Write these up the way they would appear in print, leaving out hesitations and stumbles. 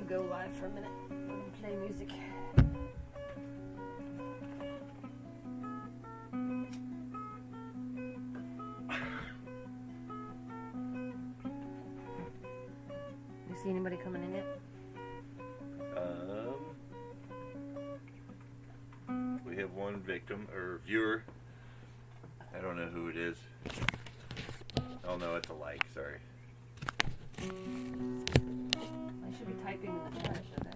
go live for a minute and play music. You see anybody coming in yet? We have one victim or viewer. I don't know who it is. Oh no, it's a like. Sorry. I should be typing in the chat, should I?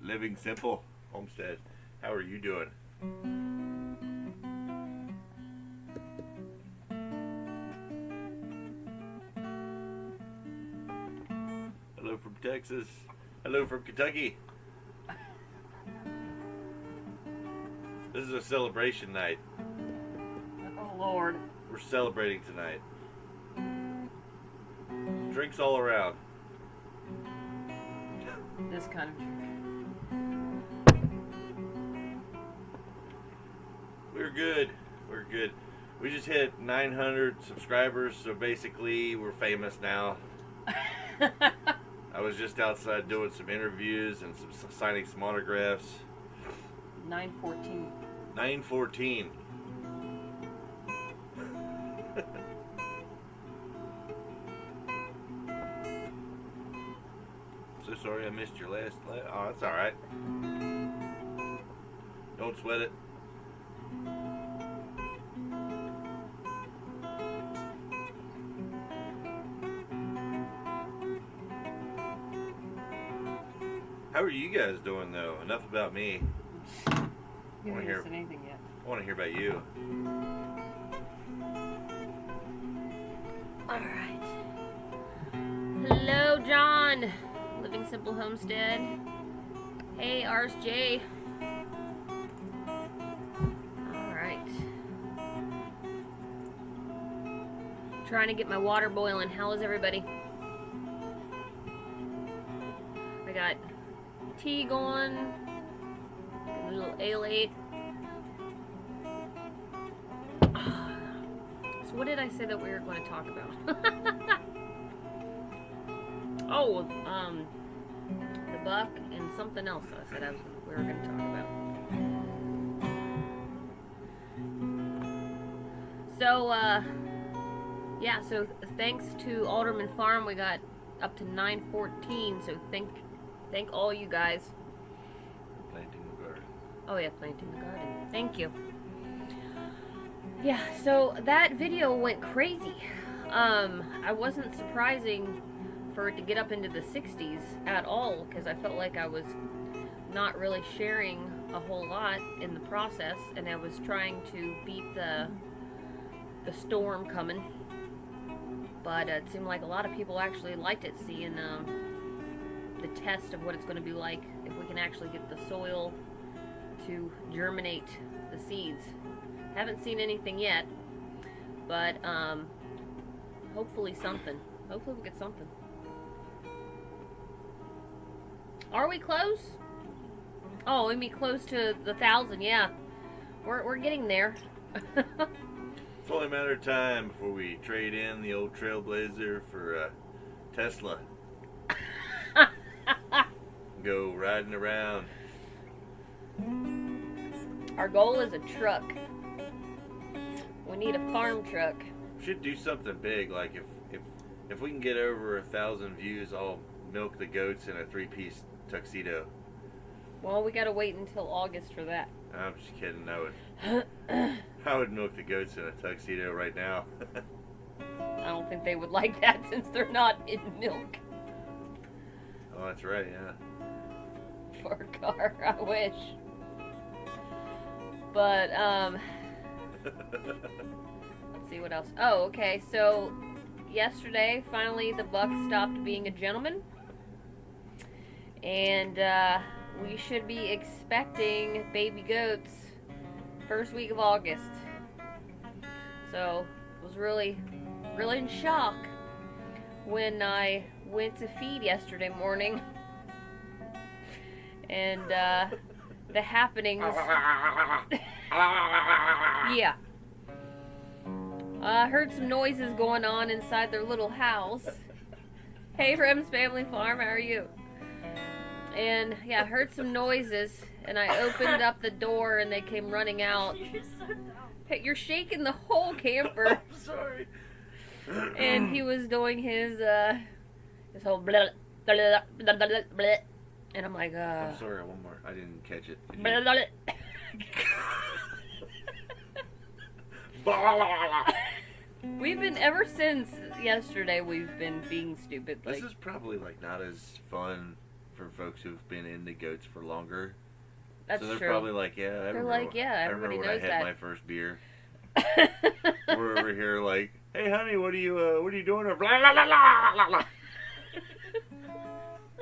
Living Simple Homestead. How are you doing? Hello from Texas. Hello from Kentucky. This is a celebration night. Oh Lord. We're celebrating tonight. Drinks all around. This kind of drink. We're good. We're good. We just hit 900 subscribers, so basically we're famous now. I was just outside doing some interviews and signing some autographs. 914. 914. So sorry I missed your last. Oh, that's all right. Don't sweat it. How are you guys doing though? Enough about me. You haven't said anything yet. I want to hear about you. Alright. Hello, John. Living Simple Homestead. Hey, RSJ. Alright. Trying to get my water boiling. How is everybody? I got tea going. A little ale-ate. So what did I say that we were going to talk about? Oh, the buck and something else I said we were going to talk about. So, yeah, so thanks to Alderman Farm, we got up to 914, so thank all you guys. Planting the garden. Oh yeah, planting the garden. Thank you. Yeah, so that video went crazy. I wasn't surprising for it to get up into the 60s at all, because I felt like I was not really sharing a whole lot in the process, and I was trying to beat the storm coming. But it seemed like a lot of people actually liked it, seeing the test of what it's going to be like if we can actually get the soil to germinate the seeds. Haven't seen anything yet, but hopefully something. Hopefully we'll get something. Are we close? Oh, we mean close to the 1,000, yeah. We're getting there. It's only a matter of time before we trade in the old Trailblazer for Tesla. Go riding around. Our goal is a truck. We need a farm truck. Should do something big, like if we can get over 1,000 views, I'll milk the goats in a 3-piece tuxedo. Well, we gotta wait until August for that. I'm just kidding. I would milk the goats in a tuxedo right now. I don't think they would like that since they're not in milk. Oh, that's right, yeah. For a car, I wish. But, let's see what else. Oh, okay, so yesterday, finally, the buck stopped being a gentleman. And, we should be expecting baby goats first week of August. So, was really in shock when I went to feed yesterday morning. And the happenings. Yeah. I heard some noises going on inside their little house. Hey, Rem's Family Farm, how are you? And yeah, I heard some noises, and I opened up the door, and they came running out. You're so dumb. Hey, you're shaking the whole camper. I'm sorry. And he was doing his whole blah, blah, blah, blah, blah, blah. And I'm like, I'm sorry, one more. I didn't catch it. Blah, blah, blah. We've been, ever since yesterday, we've been being stupid. This is probably like not as fun for folks who've been into goats for longer. That's so they're true. probably like, yeah, They're like, yeah, everybody knows when I that. had my first beer. We're over here like, hey honey, what are you doing? Blah, blah, blah, blah, blah, blah.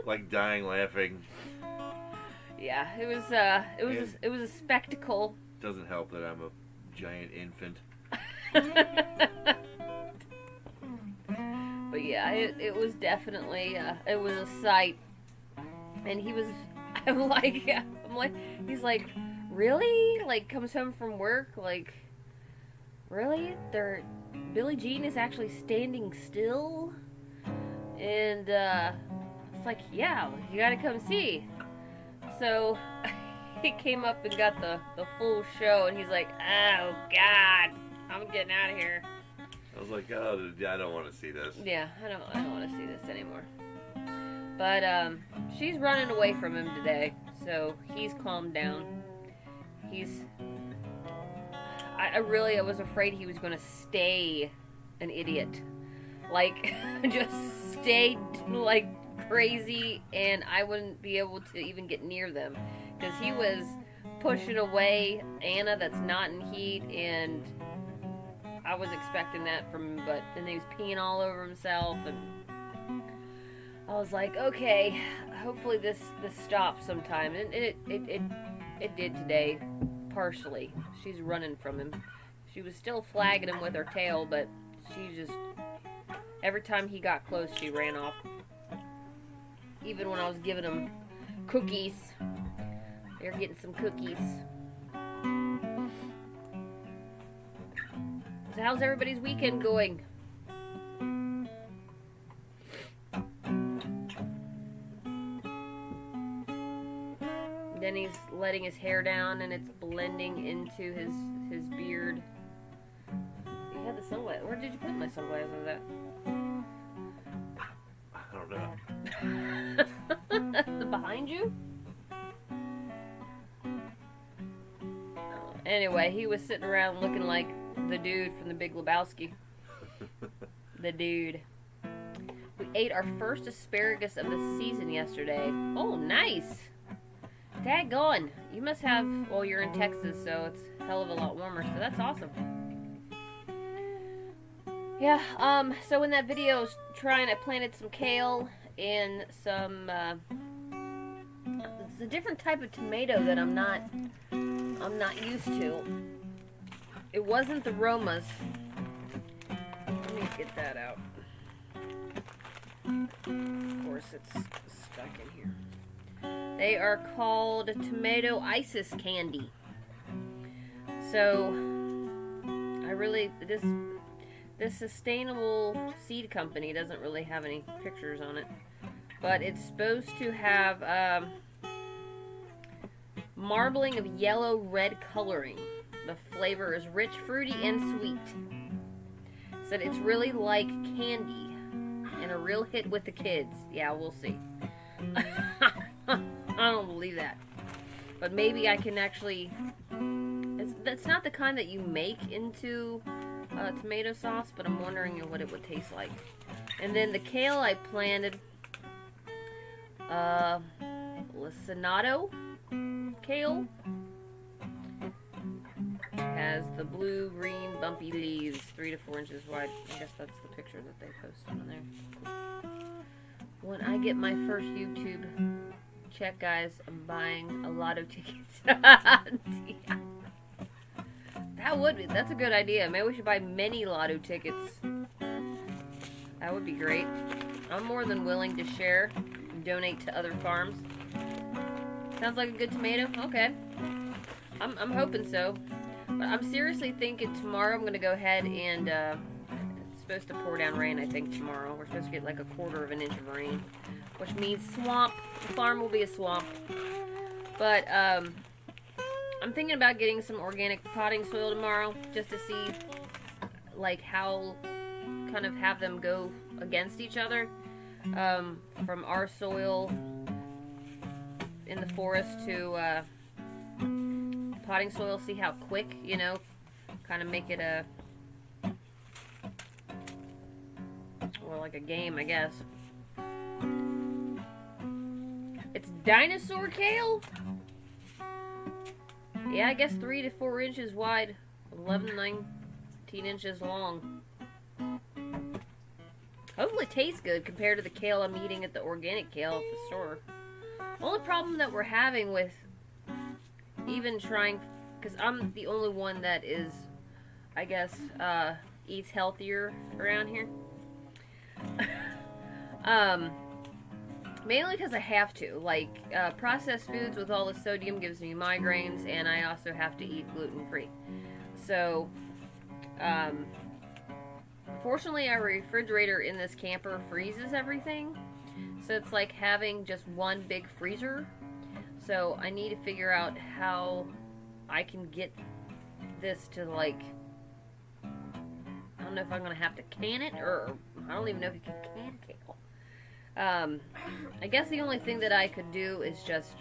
Like dying laughing. Yeah, it was a spectacle. Doesn't help that I'm a giant infant. But yeah, it was definitely it was a sight. And he was, I'm like, he's like, really? Like, comes home from work, like, really? Billie Jean is actually standing still? And it's like, yeah, you gotta come see. So he came up and got the full show, and he's like, oh God, I'm getting out of here. I was like, oh, I don't want to see this. Yeah, I don't want to see this anymore. But she's running away from him today, so he's calmed down. I was afraid he was going to stay an idiot. Like, just stay like crazy, and I wouldn't be able to even get near them. Because he was pushing away Anna that's not in heat, and I was expecting that from him, but then he was peeing all over himself, and I was like, okay, hopefully this stops sometime. And it did today, partially. She's running from him. She was still flagging him with her tail, but she just, every time he got close, she ran off. Even when I was giving him cookies. They're getting some cookies. So how's everybody's weekend going? Then he's letting his hair down, and it's blending into his beard. You had the sunglasses. Where did you put my sunglasses at? I don't know. Behind you? Anyway, he was sitting around looking like the dude from The Big Lebowski. The dude. We ate our first asparagus of the season yesterday. Oh, nice. Daggone. You must have, well, you're in Texas, so it's a hell of a lot warmer, so that's awesome. Yeah, so in that video, I planted some kale and some, it's a different type of tomato that I'm not used to. It wasn't the Romas. Let me get that out. Of course, it's stuck in here. They are called tomato ISIS candy. So, this sustainable seed company doesn't really have any pictures on it. But it's supposed to have marbling of yellow-red coloring. The flavor is rich, fruity, and sweet. Said it's really like candy and a real hit with the kids. Yeah, we'll see. I don't believe that. But maybe I can actually... That's not the kind that you make into tomato sauce, but I'm wondering what it would taste like. And then the kale I planted... Lacinato kale. Has the blue, green, bumpy leaves, 3 to 4 inches wide. I guess that's the picture that they posted on there. When I get my first YouTube check, guys, I'm buying a lotto tickets. Yeah. That's a good idea. Maybe we should buy many lotto tickets. That would be great. I'm more than willing to share and donate to other farms. Sounds like a good tomato. Okay. I'm hoping so. But I'm seriously thinking tomorrow I'm going to go ahead and, it's supposed to pour down rain, I think, tomorrow. We're supposed to get like a 1/4 of an inch of rain, which means swamp. The farm will be a swamp. But, I'm thinking about getting some organic potting soil tomorrow, just to see, like, how, kind of have them go against each other. From our soil in the forest to, potting soil, see how quick, you know, kind of make it a, well, like a game, I guess. It's Dinosaur Kale? Yeah, I guess 3 to 4 inches wide, 11 to 19 inches long. Hopefully it tastes good compared to the kale I'm eating at the organic kale at the store. Only problem that we're having with even trying, because I'm the only one that is, I guess, eats healthier around here. Mainly because I have to. Like, processed foods with all the sodium gives me migraines, and I also have to eat gluten-free. So, fortunately, our refrigerator in this camper freezes everything. So it's like having just one big freezer. So I need to figure out how I can get this to, like, I don't know if I'm going to have to can it, or I don't even know if you can kale. I guess the only thing that I could do is just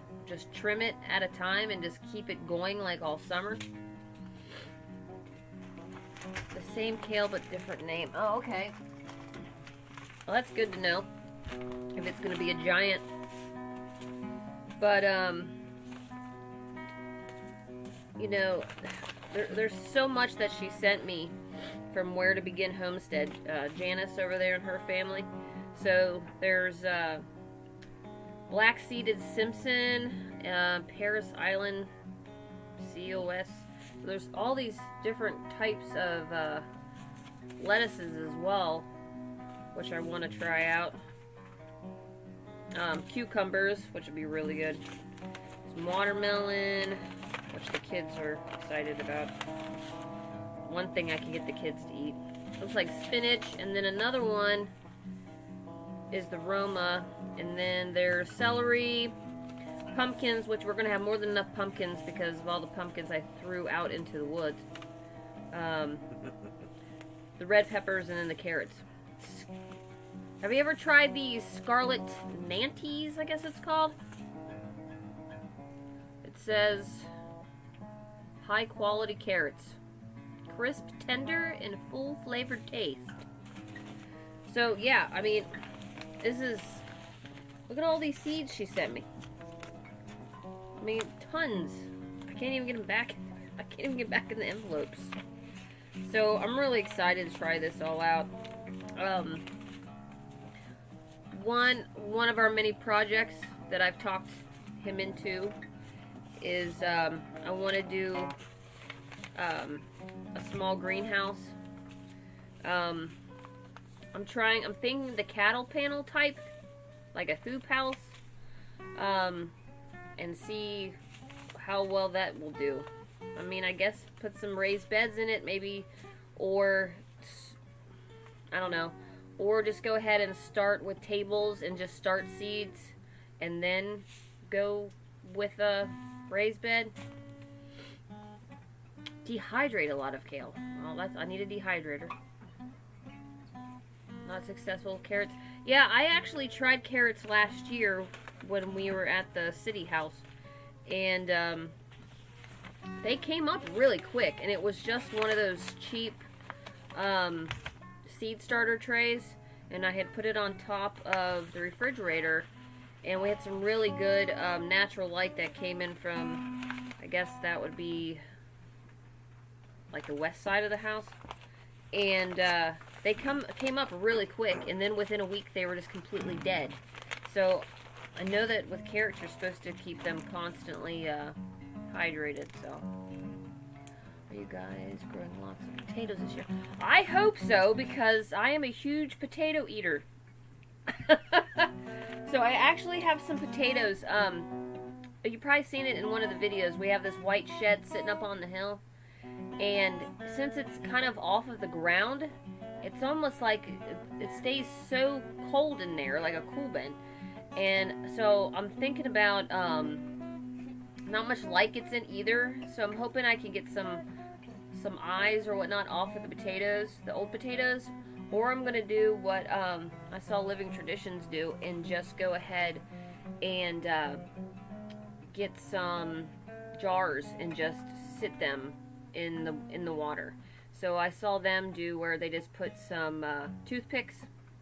trim it at a time and just keep it going like all summer. The same kale but different name. Oh, okay. Well, that's good to know. If it's going to be a giant. But, you know, there's so much that she sent me from Where to Begin Homestead. Janice over there and her family. So there's black-seeded Simpson, Paris Island COS. So there's all these different types of lettuces as well, which I want to try out. Cucumbers, which would be really good. Some watermelon, which the kids are excited about. One thing I can get the kids to eat. Looks like spinach, and then another one is the Roma, and then there's celery, pumpkins, which we're going to have more than enough pumpkins because of all the pumpkins I threw out into the woods. The red peppers, and then the carrots. Have you ever tried these scarlet nanties, I guess it's called? It says high quality carrots. Crisp, tender, and full flavored taste. So yeah, I mean, this is, look at all these seeds she sent me. I mean, tons. I can't even get them back. I can't even get back in the envelopes. So I'm really excited to try this all out. One of our many projects that I've talked him into is I want to do a small greenhouse. I'm thinking the cattle panel type, like a hoop house, and see how well that will do. I mean, I guess put some raised beds in it, maybe, or I don't know, or just go ahead and start with tables and just start seeds, and then go with a raised bed. Dehydrate a lot of kale. Well, I need a dehydrator. Not successful. Carrots. Yeah, I actually tried carrots last year when we were at the city house, and they came up really quick, and it was just one of those cheap seed starter trays, and I had put it on top of the refrigerator, and we had some really good natural light that came in from, I guess that would be like the west side of the house, and they came up really quick, and then within a week they were just completely dead. So I know that with carrots you're supposed to keep them constantly hydrated. So Are you guys growing lots of potatoes this year? I hope so, because I am a huge potato eater. So I actually have some potatoes. You've probably seen it in one of the videos. We have this white shed sitting up on the hill. And since it's kind of off of the ground, it's almost like it stays so cold in there, like a cool bin. And so I'm thinking about not much light gets in either. So I'm hoping I can get some eyes or whatnot off of the potatoes, the old potatoes. Or I'm going to do what I saw Living Traditions do and just go ahead and get some jars and just sit them in the water. So I saw them do where they just put some toothpicks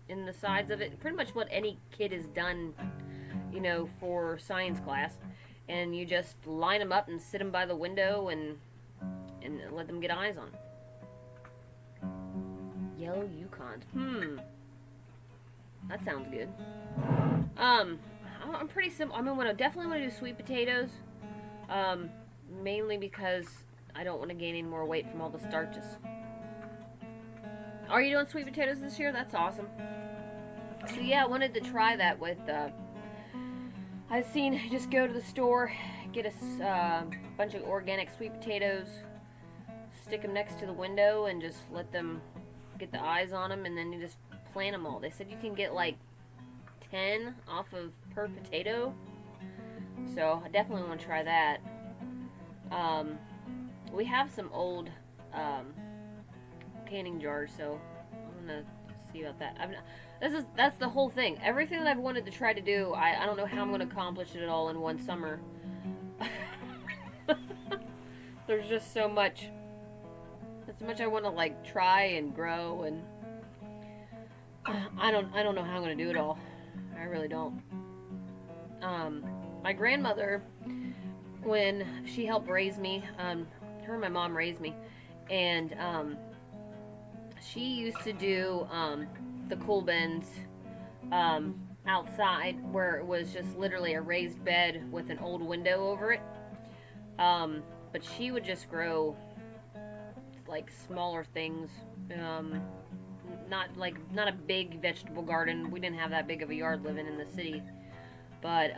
in the sides of it. Pretty much what any kid has done, you know, for science class. And you just line them up and sit them by the window and let them get eyes on. Yellow Yukons. That sounds good. I'm pretty simple. I mean, definitely want to do sweet potatoes. Mainly because I don't want to gain any more weight from all the starches. Are you doing sweet potatoes this year? That's awesome. So yeah, I wanted to try that with, I've seen just go to the store, get a bunch of organic sweet potatoes, stick them next to the window and just let them get the eyes on them, and then you just plant them all. They said you can get like 10 off of per potato. So I definitely want to try that. We have some old canning jars, so I'm gonna see about that. That's the whole thing. Everything that I've wanted to try to do, I don't know how I'm gonna accomplish it all in one summer. There's just so much. There's so much I want to like try and grow, and I don't know how I'm gonna do it all. I really don't. My grandmother, when she helped raise me, her and my mom raised me, and she used to do the cool bins outside, where it was just literally a raised bed with an old window over it. But she would just grow like smaller things, not a big vegetable garden. We didn't have that big of a yard living in the city, but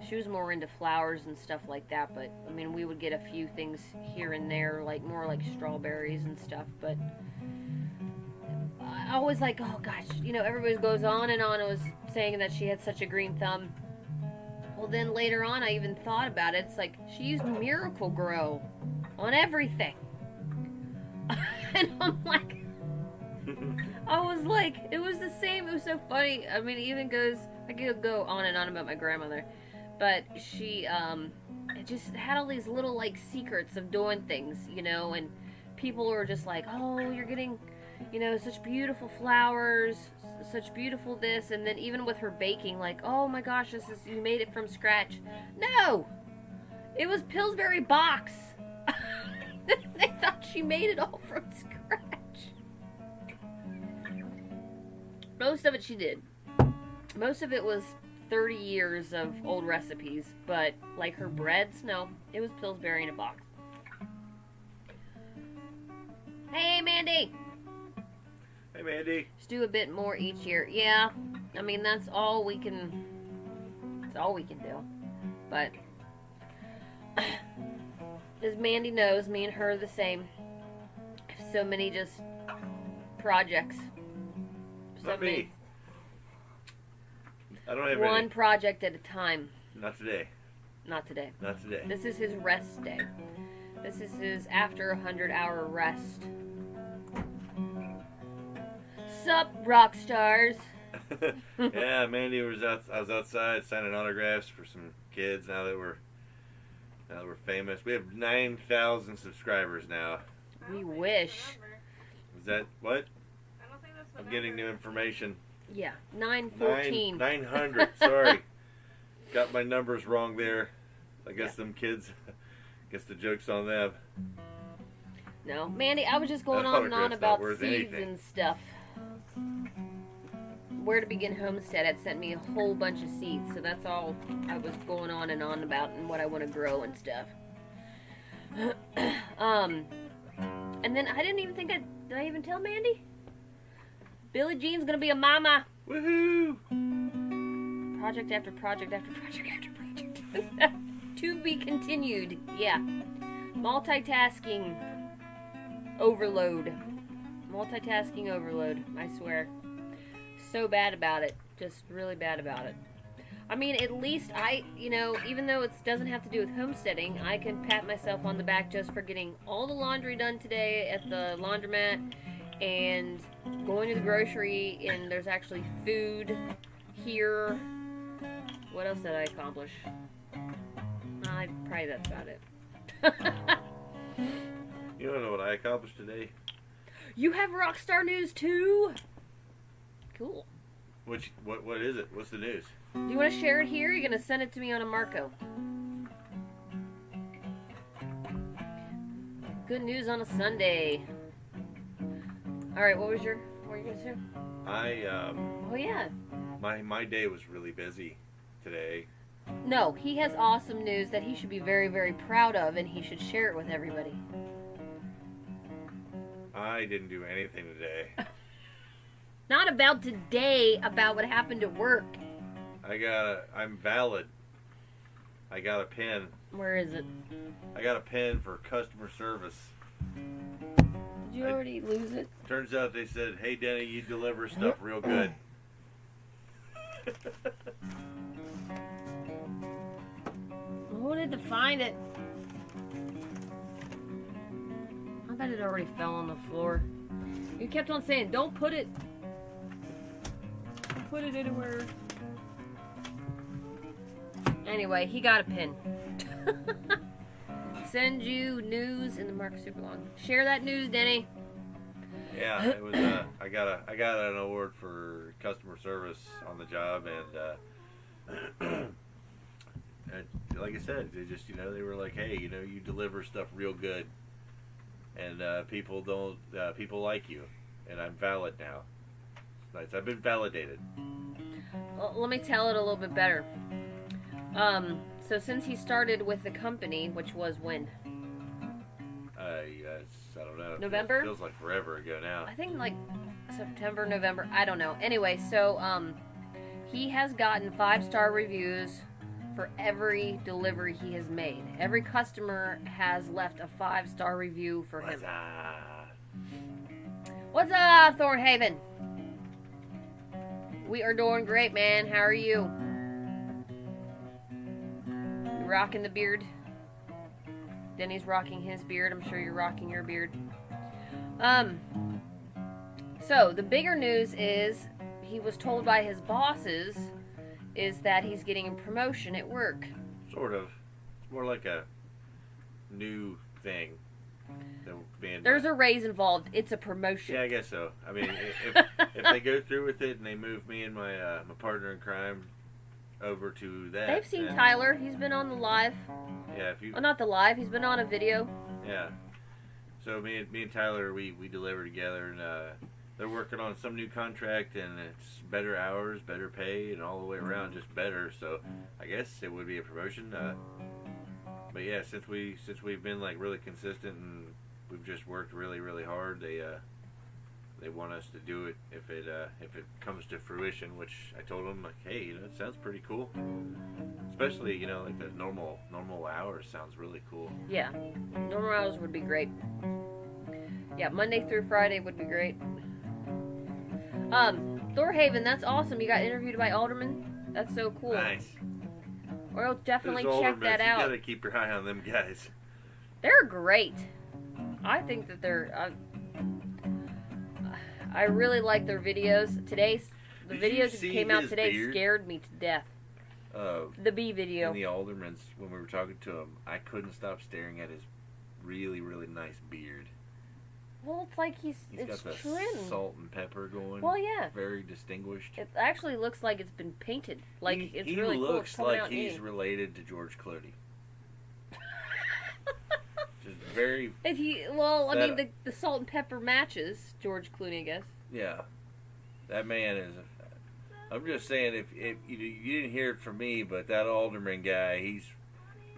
she was more into flowers and stuff like that. But I mean, we would get a few things here and there, like more like strawberries and stuff. But I always like, oh gosh, you know, everybody goes on and on. It was saying that she had such a green thumb. Well, then later on, I even thought about it. It's like she used Miracle Grow on everything. And I'm like, I was like, it was the same. It was so funny. I mean, it even goes, I could go on and on about my grandmother, but she, it just had all these little like secrets of doing things, you know, and people were just like, oh, you're getting, you know, such beautiful flowers, such beautiful this, and then even with her baking, like, oh my gosh, you made it from scratch. No! It was Pillsbury box. They thought she made it all from scratch. Most of it she did. Most of it was 30 years of old recipes, but like her breads, no, it was Pillsbury in a box. Hey, Mandy! Hey, Mandy. Just do a bit more each year. Yeah, I mean, that's all we can do. But as Mandy knows, me and her are the same. So many just projects. Not me. I don't have one any. project at a time. Not today. Not today. Not today. This is his rest day. This is his after 100-hour rest. Sup, rock stars? Yeah, Mandy was out. I was outside signing autographs for some kids. Now that we're famous, we have 9,000 subscribers now. We wish. Is that what? I don't think that's the I'm getting new information. Yeah, 914. 900. Sorry, got my numbers wrong there. I guess them kids. Guess the joke's on them. No, Mandy, I was just going on and on about seeds anything. and stuff. Where to Begin Homestead had sent me a whole bunch of seeds, so that's all I was going on and on about and what I want to grow and stuff. And then I didn't even think did I even tell Mandy? Billie Jean's gonna be a mama. Woohoo! Project after project after project after project. To be continued. Yeah. Multitasking overload. Multitasking overload, I swear. So bad about it. Just really bad about it. I mean, at least even though it doesn't have to do with homesteading, I can pat myself on the back just for getting all the laundry done today at the laundromat and going to the grocery, and there's actually food here. What else did I accomplish? Probably that's about it. You don't know what I accomplished today? You have Rockstar News too? Cool. What is it? What's the news? Do you want to share it here? Or are you going to send it to me on a Marco? Good news on a Sunday. Alright, what were you going to say? Oh yeah. My day was really busy today. No, he has awesome news that he should be very, very proud of, and he should share it with everybody. I didn't do anything today. Not about today, about what happened at work. I'm valid. I got a pen. Where is it? I got a pen for customer service. Did you already lose it? Turns out they said, "Hey Denny, you deliver stuff real good." I wanted to find it. I bet it already fell on the floor. You kept on saying, "Don't put it anywhere." Anyway, he got a pin. Send you news in the Mark Super Long. Share that news, Denny. Yeah, it was. I got an award for customer service on the job, and like I said, they just they were like, "Hey, you deliver stuff real good, and people like you, and I'm valid now. Nice, I've been validated." Well, let me tell it a little bit better. So since he started with the company, which was when? I don't know. November? Feels like forever ago now. I think like September, November. I don't know. Anyway, so he has gotten 5-star reviews for every delivery he has made. Every customer has left a 5-star review for him. What's up, Thornhaven? We are doing great, man. How are you? You rocking the beard? Denny's rocking his beard. I'm sure you're rocking your beard. So the bigger news is he was told by his bosses is that he's getting a promotion at work. Sort of. It's more like a new thing. There's a raise involved. It's a promotion. Yeah, I guess so. I mean, if they go through with it and they move me and my partner in crime over to that. They've seen Tyler. He's been on the live. Yeah, well, not the live. He's been on a video. Yeah. So me and Tyler, we deliver together, and they're working on some new contract, and it's better hours, better pay, and all the way around just better. So I guess it would be a promotion. But yeah, since we've been like really consistent and we've just worked really, really hard, they want us to do it if it comes to fruition. Which I told them, like, hey, it sounds pretty cool. Especially like the normal hours sounds really cool. Yeah, normal hours would be great. Yeah, Monday through Friday would be great. Thorhaven, that's awesome. You got interviewed by Alderman. That's so cool. Nice. Or definitely check that You out. gotta keep your eye on them guys. They're great. I think that they're. I really like their videos. The videos that came out today scared me to death. The bee video. And the Alderman's, when we were talking to him, I couldn't stop staring at his really, really nice beard. Well, it's like He's got the trimmed. salt and pepper going. Well, yeah. Very distinguished. It actually looks like it's been painted. Like it's he really cool. He looks like he's neat. related to George Clooney. Just very. I mean, the salt and pepper matches George Clooney, I guess. Yeah, that man is. I'm just saying, if you didn't hear it from me, but that Alderman guy, he's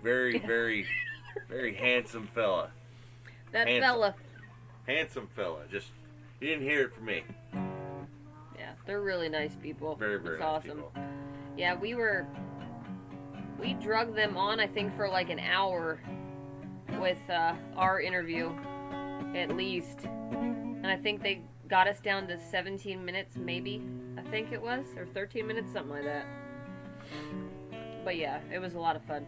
very, very Very handsome fella. That Handsome. fella. Handsome fella. Just, you didn't hear it from me. Yeah, they're really nice people. Very, very it's nice awesome. people. Yeah, we drug them on, I think, for like an hour with our interview, at least. And I think they got us down to 17 minutes, maybe, I think it was, or 13 minutes, something like that. But yeah, it was a lot of fun.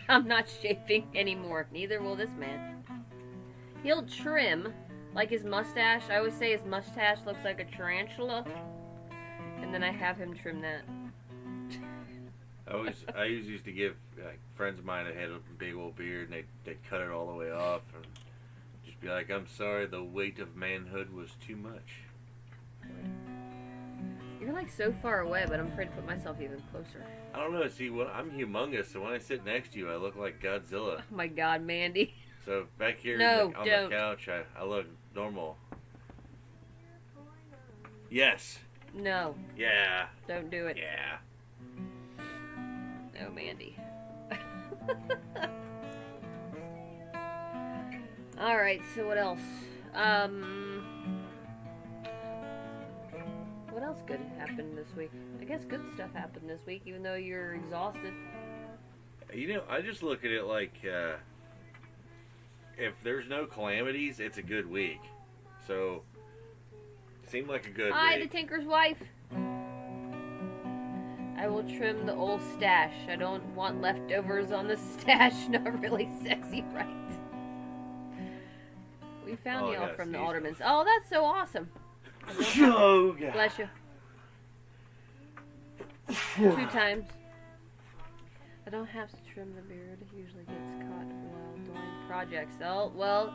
I'm not shaving anymore. Neither will this man. He'll trim, like his mustache. I always say his mustache looks like a tarantula. And then I have him trim that. I always used to give like friends of mine that had a big old beard, and they'd cut it all the way off, and just be like, "I'm sorry, the weight of manhood was too much." You're like so far away, but I'm afraid to put myself even closer. I don't know. See, I'm humongous, so when I sit next to you, I look like Godzilla. Oh my God, Mandy. So back here No, on don't. the couch, I look normal. Yes. No, Yeah. don't do it. Yeah. No, Mandy. Alright, so what else? What else good happened this week? I guess good stuff happened this week, even though you're exhausted. You know, I just look at it like if there's no calamities, it's a good week. So, it seemed like a good Hi, week. the Tinker's wife. I will trim the old stash. I don't want leftovers on the stash. Not really sexy, right? We found y'all from the Aldermans. Oh, that's so awesome. Oh, God. Bless you. 2 times. I don't have to trim the beard. It usually gets caught while doing projects. Oh, well.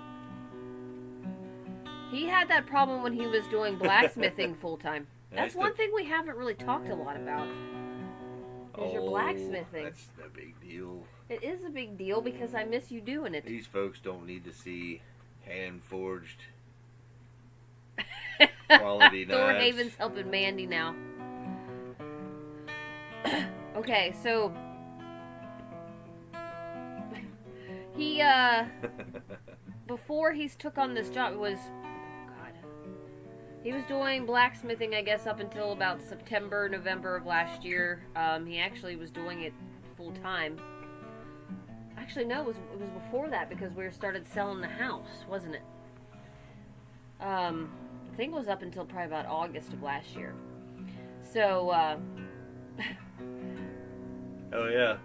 He had that problem when he was doing blacksmithing full time. That's one thing we haven't really talked a lot about. Is your blacksmithing. That's a big deal. It is a big deal because I miss you doing it. These folks don't need to see hand-forged quality knives. Thorhaven's helping Mandy now. Okay, so he before he took on this job, it was he was doing blacksmithing, I guess, up until about September, November of last year. He actually was doing it full time. Actually, no, it was before that because we started selling the house, wasn't it? I think it was up until probably about August of last year. So, oh, yeah.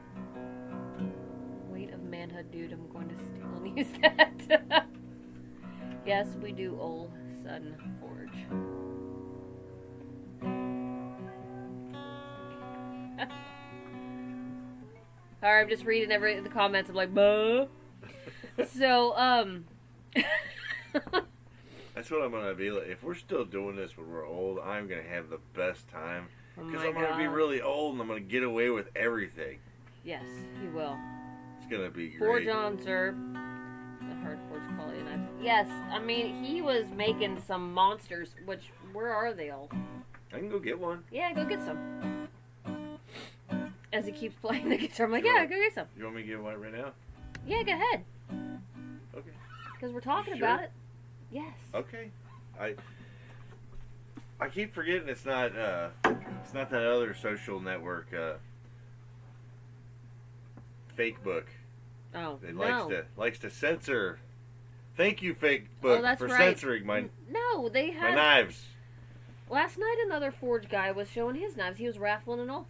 Weight of manhood, dude. I'm going to steal and use that. Yes, we do, old son forge. Alright, I'm just reading the comments. I'm like, buh. So, That's what I'm going to be like. If we're still doing this when we're old, I'm going to have the best time. Because I'm going to be really old and I'm going to get away with everything. Yes, you will. It's going to be great. Forge on, sir. The hard forge quality knife. Yes, I mean, he was making some monsters, which, where are they all? I can go get one. Yeah, go get some. As he keeps playing the guitar, I'm like, yeah, go get some. You want me to get one right now? Yeah, go ahead. Okay. Because we're talking about it. Yes. Okay. I keep forgetting it's not that other social network, Facebook. Oh, It no. likes to censor. Thank you, Facebook, that's for right. censoring my No, they my had... knives. Last night another forge guy was showing his knives. He was raffling it off.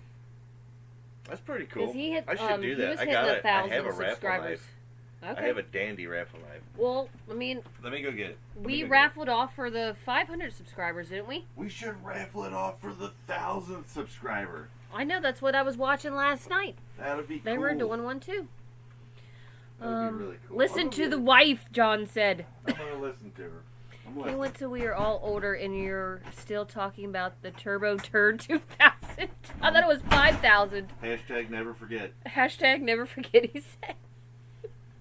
That's pretty cool. He hit, I should do he that. was I hitting got it. I 1,000 have a raffle subscribers. knife. Okay. I have a dandy raffle knife. Well, I mean... Let me go get it. We raffled off for the 500 subscribers, didn't we? We should raffle it off for the 1,000th subscriber. I know, that's what I was watching last night. That would be cool. They were doing one too. That would be really cool. Listen to the wife, John said. I'm going to listen to her. They went to We Are All Older and you're still talking about the Turbo Turd 2000. I thought it was 5,000. Hashtag never forget. Hashtag never forget, he said.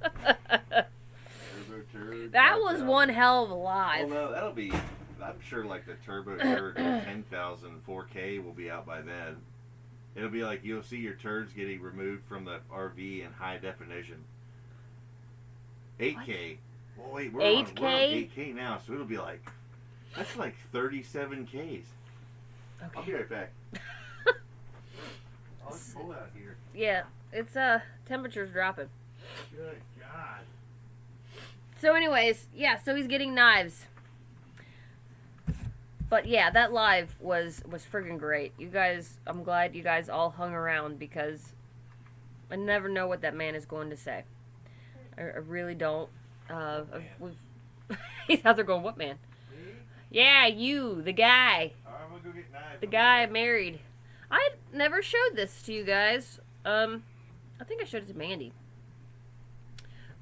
Turbo Turd That was 5000. one hell of a live. Well, no, I'm sure like the Turbo Turd 10,000 4K will be out by then. It'll be like you'll see your turds getting removed from the RV in high definition. 8K. Well, wait, we're on 8K now, so it'll be like, that's like 37 Ks. Okay. I'll be right back. I'll pull out here. Yeah, it's temperature's dropping. Good God. So anyways, yeah, so he's getting knives. But yeah, that live was friggin' great. You guys, I'm glad you guys all hung around because I never know what that man is going to say. I really don't. He's out there going, what man? Me? Yeah, you, the guy. Alright, I'm gonna go get knives. The guy I married. I never showed this to you guys. I think I showed it to Mandy.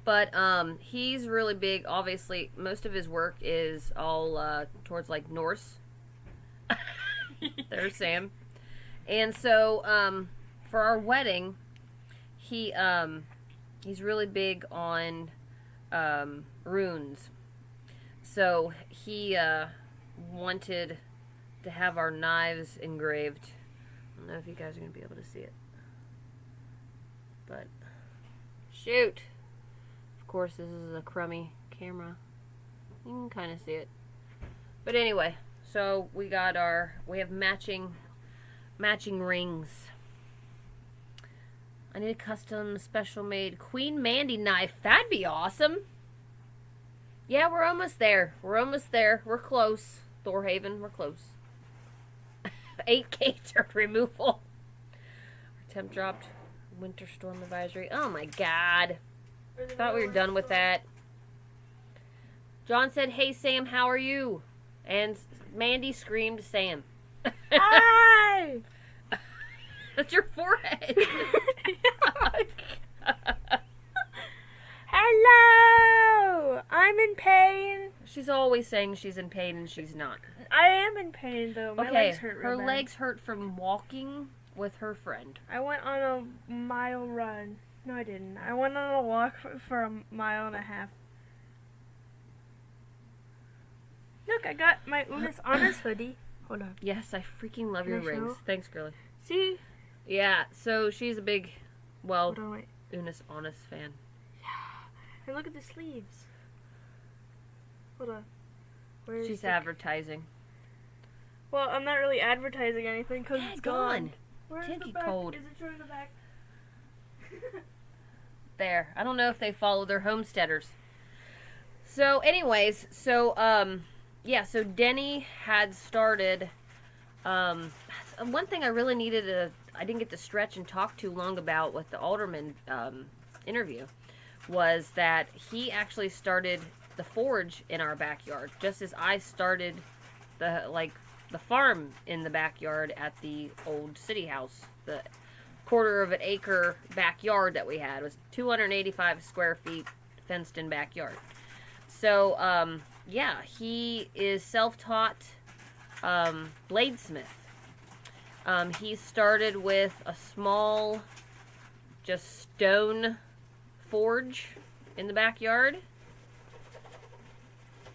But he's really big. Obviously, most of his work is all towards like Norse. There's Sam. And so for our wedding, he's really big on runes. So he wanted to have our knives engraved. I don't know if you guys are going to be able to see it. But shoot. Of course, this is a crummy camera. You can kind of see it. But anyway, so we have matching rings. I need a custom special made Queen Mandy knife. That'd be awesome. Yeah, we're almost there. We're close. Thorhaven, we're close. 8K turd removal. Our temp dropped. Winter storm advisory. Oh my god. Thought we were done with that. John said, hey Sam, how are you? And Mandy screamed Sam. Hi! That's your forehead. Hello! I'm in pain. She's always saying she's in pain and she's not. I am in pain though. My legs hurt real her bad. legs hurt from walking with her friend. I went on a mile run. No, I didn't. I went on a walk for a mile and a half. Look, I got my Unis Honest hoodie. Hold on. Yes, I freaking love your Can I rings. show? Thanks, girlie. See? Yeah, so she's a big, well, Hold on, wait. Unis Honest fan. And look at the sleeves. Hold on. Where's She's the... advertising. Well, I'm not really advertising anything because it's gone. Where's Tinky the back? cold. Is it showing the back? There. I don't know if they follow their homesteaders. So, anyways, yeah, so Denny had started, one thing I really needed I didn't get to stretch and talk too long about with the Alderman interview, was that he actually started the forge in our backyard, just as I started the farm in the backyard at the old city house. The quarter of an acre backyard that we had. It was 285 square feet fenced in backyard. So, yeah, he is self-taught bladesmith. He started with a small, just stone forge in the backyard.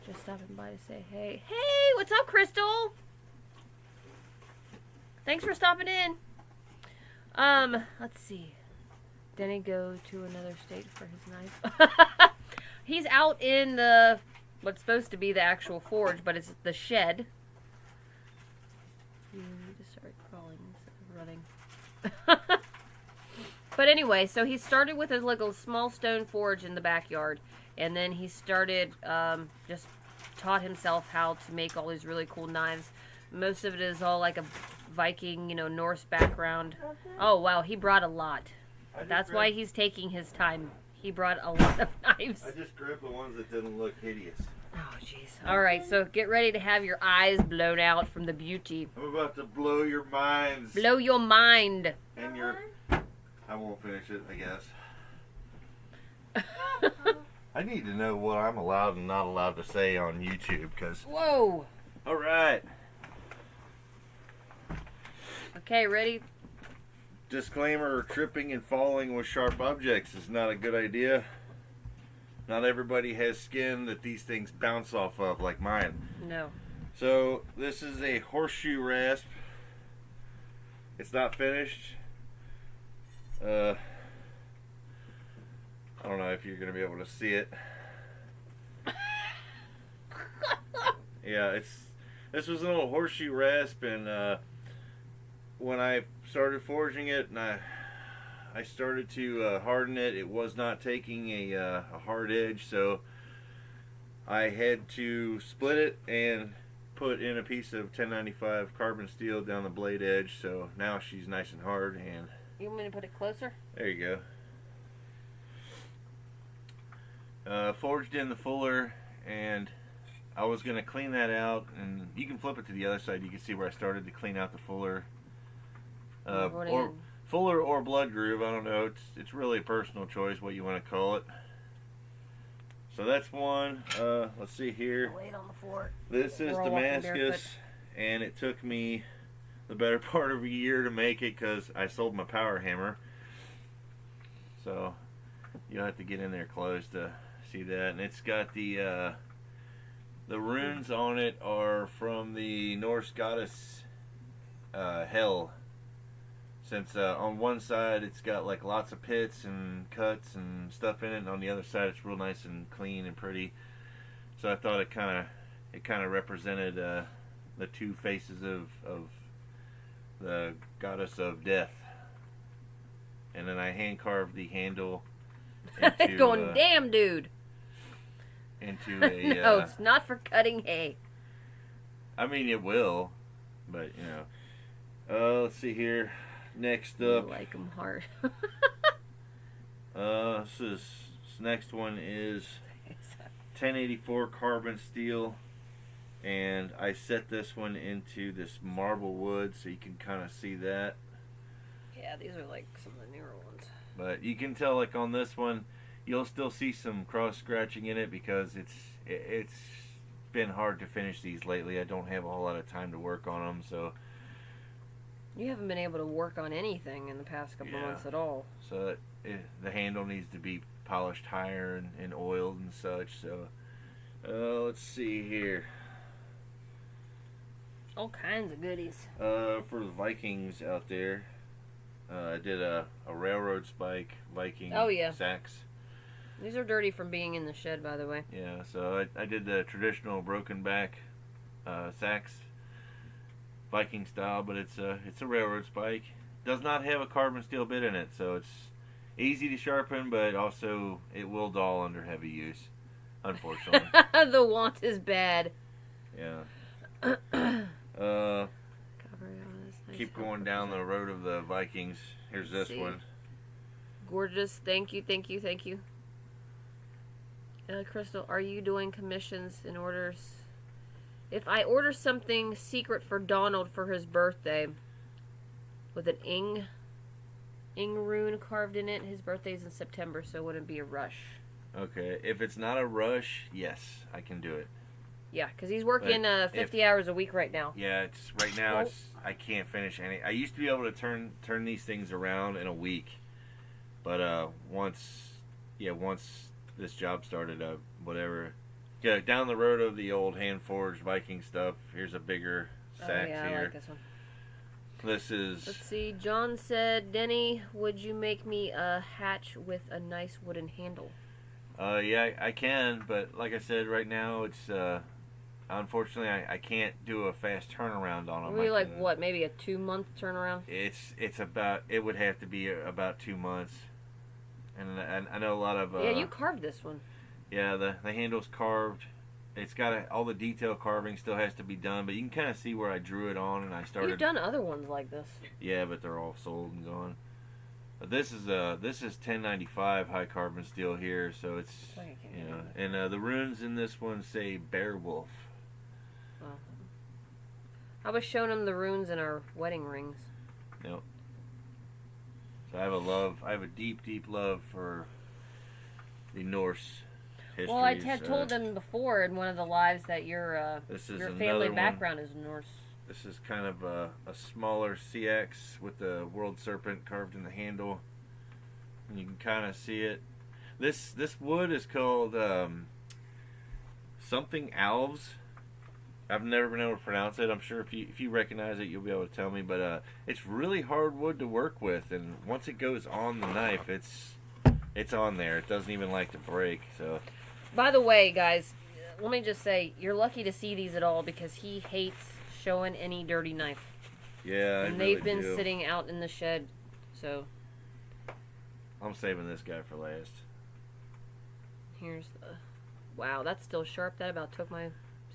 Just stopping by to say hey. Hey, what's up, Crystal? Thanks for stopping in. Let's see. Denny go to another state for his knife. He's out in what's supposed to be the actual forge, but it's the shed. You need to start crawling instead of running. But anyway, so he started with a small stone forge in the backyard, and then he started, just taught himself how to make all these really cool knives. Most of it is all like a Viking, Norse background. Oh, wow, he brought a lot. That's why he's taking his time. He brought a lot of knives. I just grabbed the ones that didn't look hideous. Oh, jeez. All right, so get ready to have your eyes blown out from the beauty. I'm about to blow your minds. Blow your mind. And I won't finish it, I guess. I need to know what I'm allowed and not allowed to say on YouTube, because... Whoa. All right. Okay, ready? Disclaimer, tripping and falling with sharp objects is not a good idea. Not everybody has skin that these things bounce off of like mine. No. So this is a horseshoe rasp. It's not finished. I don't know if you're gonna be able to see it. Yeah, this was an old horseshoe rasp, and when I started forging it, and I started to harden it, it was not taking a hard edge, so I had to split it and put in a piece of 1095 carbon steel down the blade edge, so now she's nice and hard. And you want me to put it closer? there you go. Forged in the fuller, and I was going to clean that out, and you can flip it to the other side. You can see where I started to clean out the fuller. Or fuller or blood groove, I don't know. It's really a personal choice what you want to call it. So that's one. Let's see here. Wait on the floor. This is Damascus, and it took me the better part of a year to make it because I sold my power hammer. So you'll have to get in there close to see that. And it's got the runes on it are from the Norse goddess Hel. Since on one side it's got like lots of pits and cuts and stuff in it, and on the other side it's real nice and clean and pretty. So I thought it kind of represented the two faces of the goddess of death. And then I hand carved the handle into, going, damn, dude. Into a no, it's not for cutting hay. I mean, it will, but you know. Let's see here. Next up, I like them hard. this next one is 1084 carbon steel, and I set this one into this marble wood so you can kind of see that. Yeah, these are like some of the newer ones. But you can tell, like on this one, you'll still see some cross scratching in it because it's been hard to finish these lately. I don't have a whole lot of time to work on them, so. You haven't been able to work on anything in the past couple months at all. So the handle needs to be polished higher and oiled and such. So let's see here. All kinds of goodies. For the Vikings out there, I did a railroad spike Viking sacks. These are dirty from being in the shed, by the way. Yeah, so I did the traditional broken back sacks. Viking style, but it's a railroad spike. Does not have a carbon steel bit in it, so it's easy to sharpen, but also it will dull under heavy use, unfortunately. The want is bad. Yeah. Keep going down the road of the Vikings. Here's this one. Gorgeous. Thank you, thank you, thank you. Crystal, are you doing commissions in orders? If I order something secret for Donald for his birthday with an ing rune carved in it, his birthday's in September, so it wouldn't be a rush. Okay, if it's not a rush, yes, I can do it. Yeah, because he's working 50 hours a week right now. Yeah, right now I can't finish any. I used to be able to turn these things around in a week, but once this job started, whatever. Yeah, down the road of the old hand-forged Viking stuff, here's a bigger sack here. I like this one. This is... Let's see, John said, Denny, would you make me a hatch with a nice wooden handle? Yeah, I can, but like I said, right now, it's... unfortunately, I can't do a fast turnaround on them. Maybe like, what, maybe a 2-month turnaround? It's about... It would have to be about 2 months. And I know a lot of... yeah, you carved this one. Yeah, the handle's carved. It's got all the detail carving still has to be done, but you can kind of see where I drew it on, and I started. You've done other ones like this. Yeah, but they're all sold and gone. But this is 1095 high carbon steel here, so it's and the runes in this one say bear wolf. Oh. I was showing him the runes in our wedding rings. Yep. So I have a deep, deep love for the Norse. Histories. Well, I had told them before in one of the lives that your family background is Norse. This is kind of a smaller CX with the world serpent carved in the handle. And you can kind of see it. This wood is called something Alves. I've never been able to pronounce it. I'm sure if you recognize it, you'll be able to tell me. But it's really hard wood to work with, and once it goes on the knife, it's on there. It doesn't even like to break. So, By the way, guys, let me just say, you're lucky to see these at all because he hates showing any dirty knife. yeah, And they've been sitting out in the shed, so I'm saving this guy for last. here's the... Wow, that's still sharp. That about took my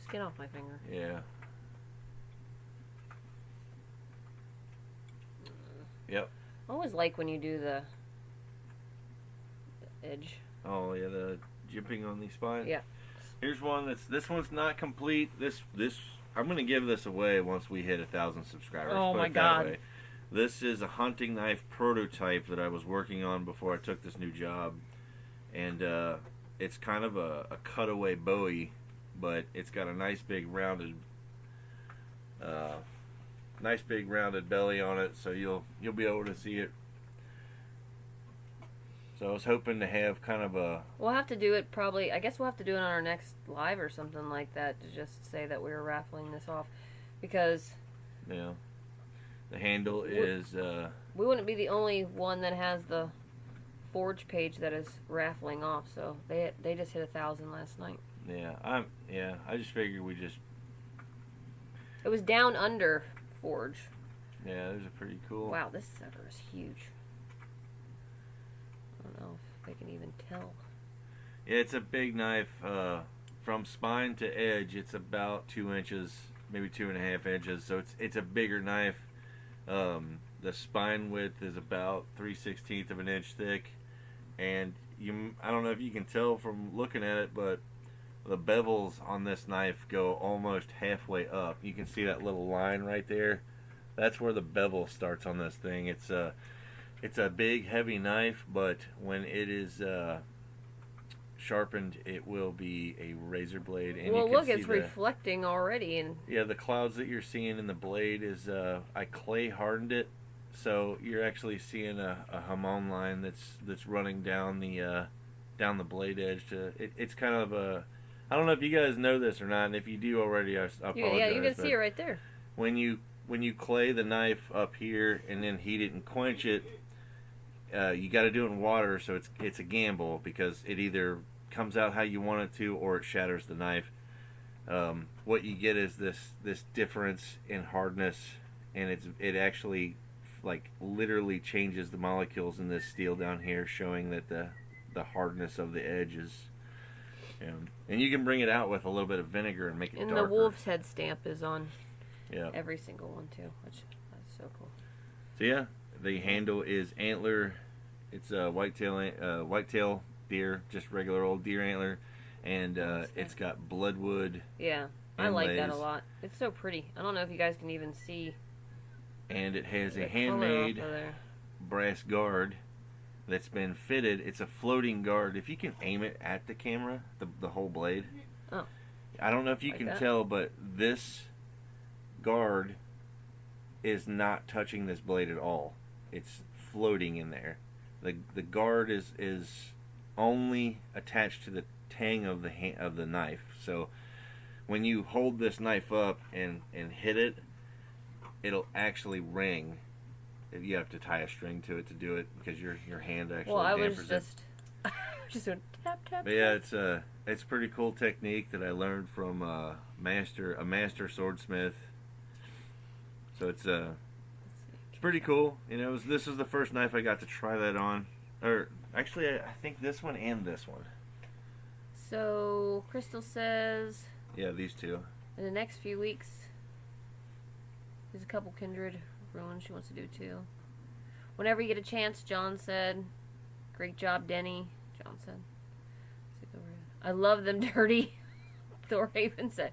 skin off my finger. Yeah. Yep. I always like when you do the edge. Oh yeah, the jimping on the spine. Yeah. Here's one this one's not complete. This I'm gonna give this away once we hit 1,000 subscribers. Oh put my it that God. way. This is a hunting knife prototype that I was working on before I took this new job, and it's kind of a cutaway Bowie, but it's got a nice big rounded belly on it, so you'll be able to see it. So I was hoping to have kind of a... We'll have to do it probably... I guess we'll have to do it on our next live or something like that to just say that we were raffling this off. Because... Yeah. The handle is... we wouldn't be the only one that has the Forge page that is raffling off. So they just hit 1,000 last night. Yeah. I just figured we just... It was down under Forge. Yeah, those are pretty cool. Wow, this sucker is huge. I don't know if they can even tell. Yeah, it's a big knife. From spine to edge, it's about 2 inches, maybe 2.5 inches. So it's a bigger knife. The spine width is about 3/16 of an inch thick, and I don't know if you can tell from looking at it, but the bevels on this knife go almost halfway up. You can see that little line right there. That's where the bevel starts on this thing. It's a big, heavy knife, but when it is sharpened, it will be a razor blade. And Well, you can look, see it's reflecting already. And yeah, the clouds that you're seeing in the blade is I clay hardened it, so you're actually seeing a hamon line that's running down the blade edge. It's kind of a... I don't know if you guys know this or not, and if you do already, I apologize. yeah, you can see it right there. When you clay the knife up here and then heat it and quench it, you got to do it in water, so it's a gamble because it either comes out how you want it to or it shatters the knife. What you get is this difference in hardness, and it actually like literally changes the molecules in this steel down here, showing that the hardness of the edge is. And you can bring it out with a little bit of vinegar and make it darker. And the wolf's head stamp is on Yeah. every single one too, which that's so cool. So yeah, the handle is antler. It's a whitetail deer, just regular old deer antler, and it's got bloodwood. Yeah, I like that a inlays. lot. It's so pretty. I don't know if you guys can even see. And it has the a color handmade off of there. brass guard that's been fitted. It's a floating guard. If you can aim it at the camera, the whole blade. Oh. I don't know if you Like can that? tell, but this guard is not touching this blade at all. It's floating in there. The guard is only attached to the tang of the knife. So when you hold this knife up and hit it, it'll actually ring. You have to tie a string to it to do it because your hand actually Well, I dampers was it. just doing tap tap. But yeah, it's a pretty cool technique that I learned from a master swordsmith. So it's pretty cool. You know, this is the first knife I got to try that on. Or actually, I think this one and this one. So Crystal says Yeah, these two. in the next few weeks, there's a couple kindred ruins she wants to do too. Whenever you get a chance, John said. Great job, Denny. John said. I love them dirty. The Raven said.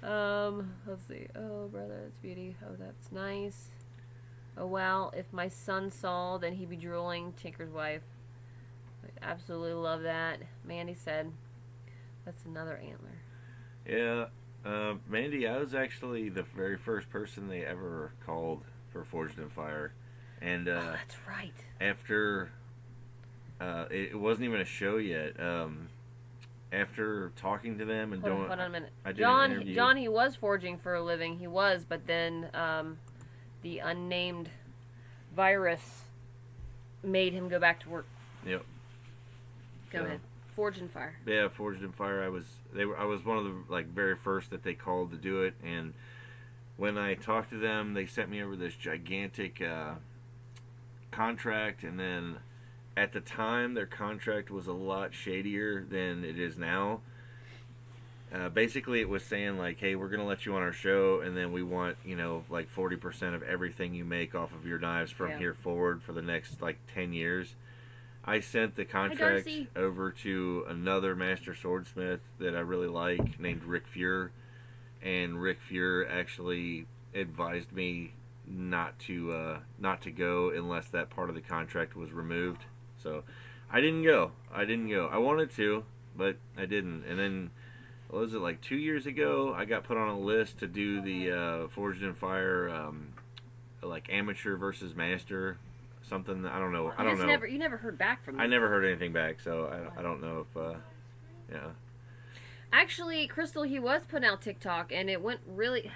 Let's see. Oh, brother, that's beauty. Oh, that's nice. Oh, wow. If my son saw, then he'd be drooling. Tinker's wife. I absolutely love that. Mandy said. That's another antler. Yeah, Mandy, I was actually the very first person they ever called for Forged in Fire. And Oh, that's right. after it wasn't even a show yet. after talking to them and Hold on a minute. I did an interview. John, he was forging for a living. He was, but then the unnamed virus made him go back to work. Yep. Go ahead. Forge and Fire. Yeah, Forged in Fire. I was one of the very first that they called to do it, and when I talked to them, they sent me over this gigantic contract, and then at the time their contract was a lot shadier than it is now. Basically, it was saying hey, we're gonna let you on our show, and then we want 40% of everything you make off of your knives from here forward for the next 10 years. I sent the contract over to another master swordsmith that I really like, named Rick Fuhr, and Rick Fuhr actually advised me not to go unless that part of the contract was removed. So I didn't go. I wanted to, but I didn't. And then, what was it, 2 years ago, I got put on a list to do the Forged in Fire, amateur versus master. Something, I don't know. You never heard back from them. I never heard anything back, so I don't know if, yeah. Actually, Crystal, he was putting out TikTok, and it went really,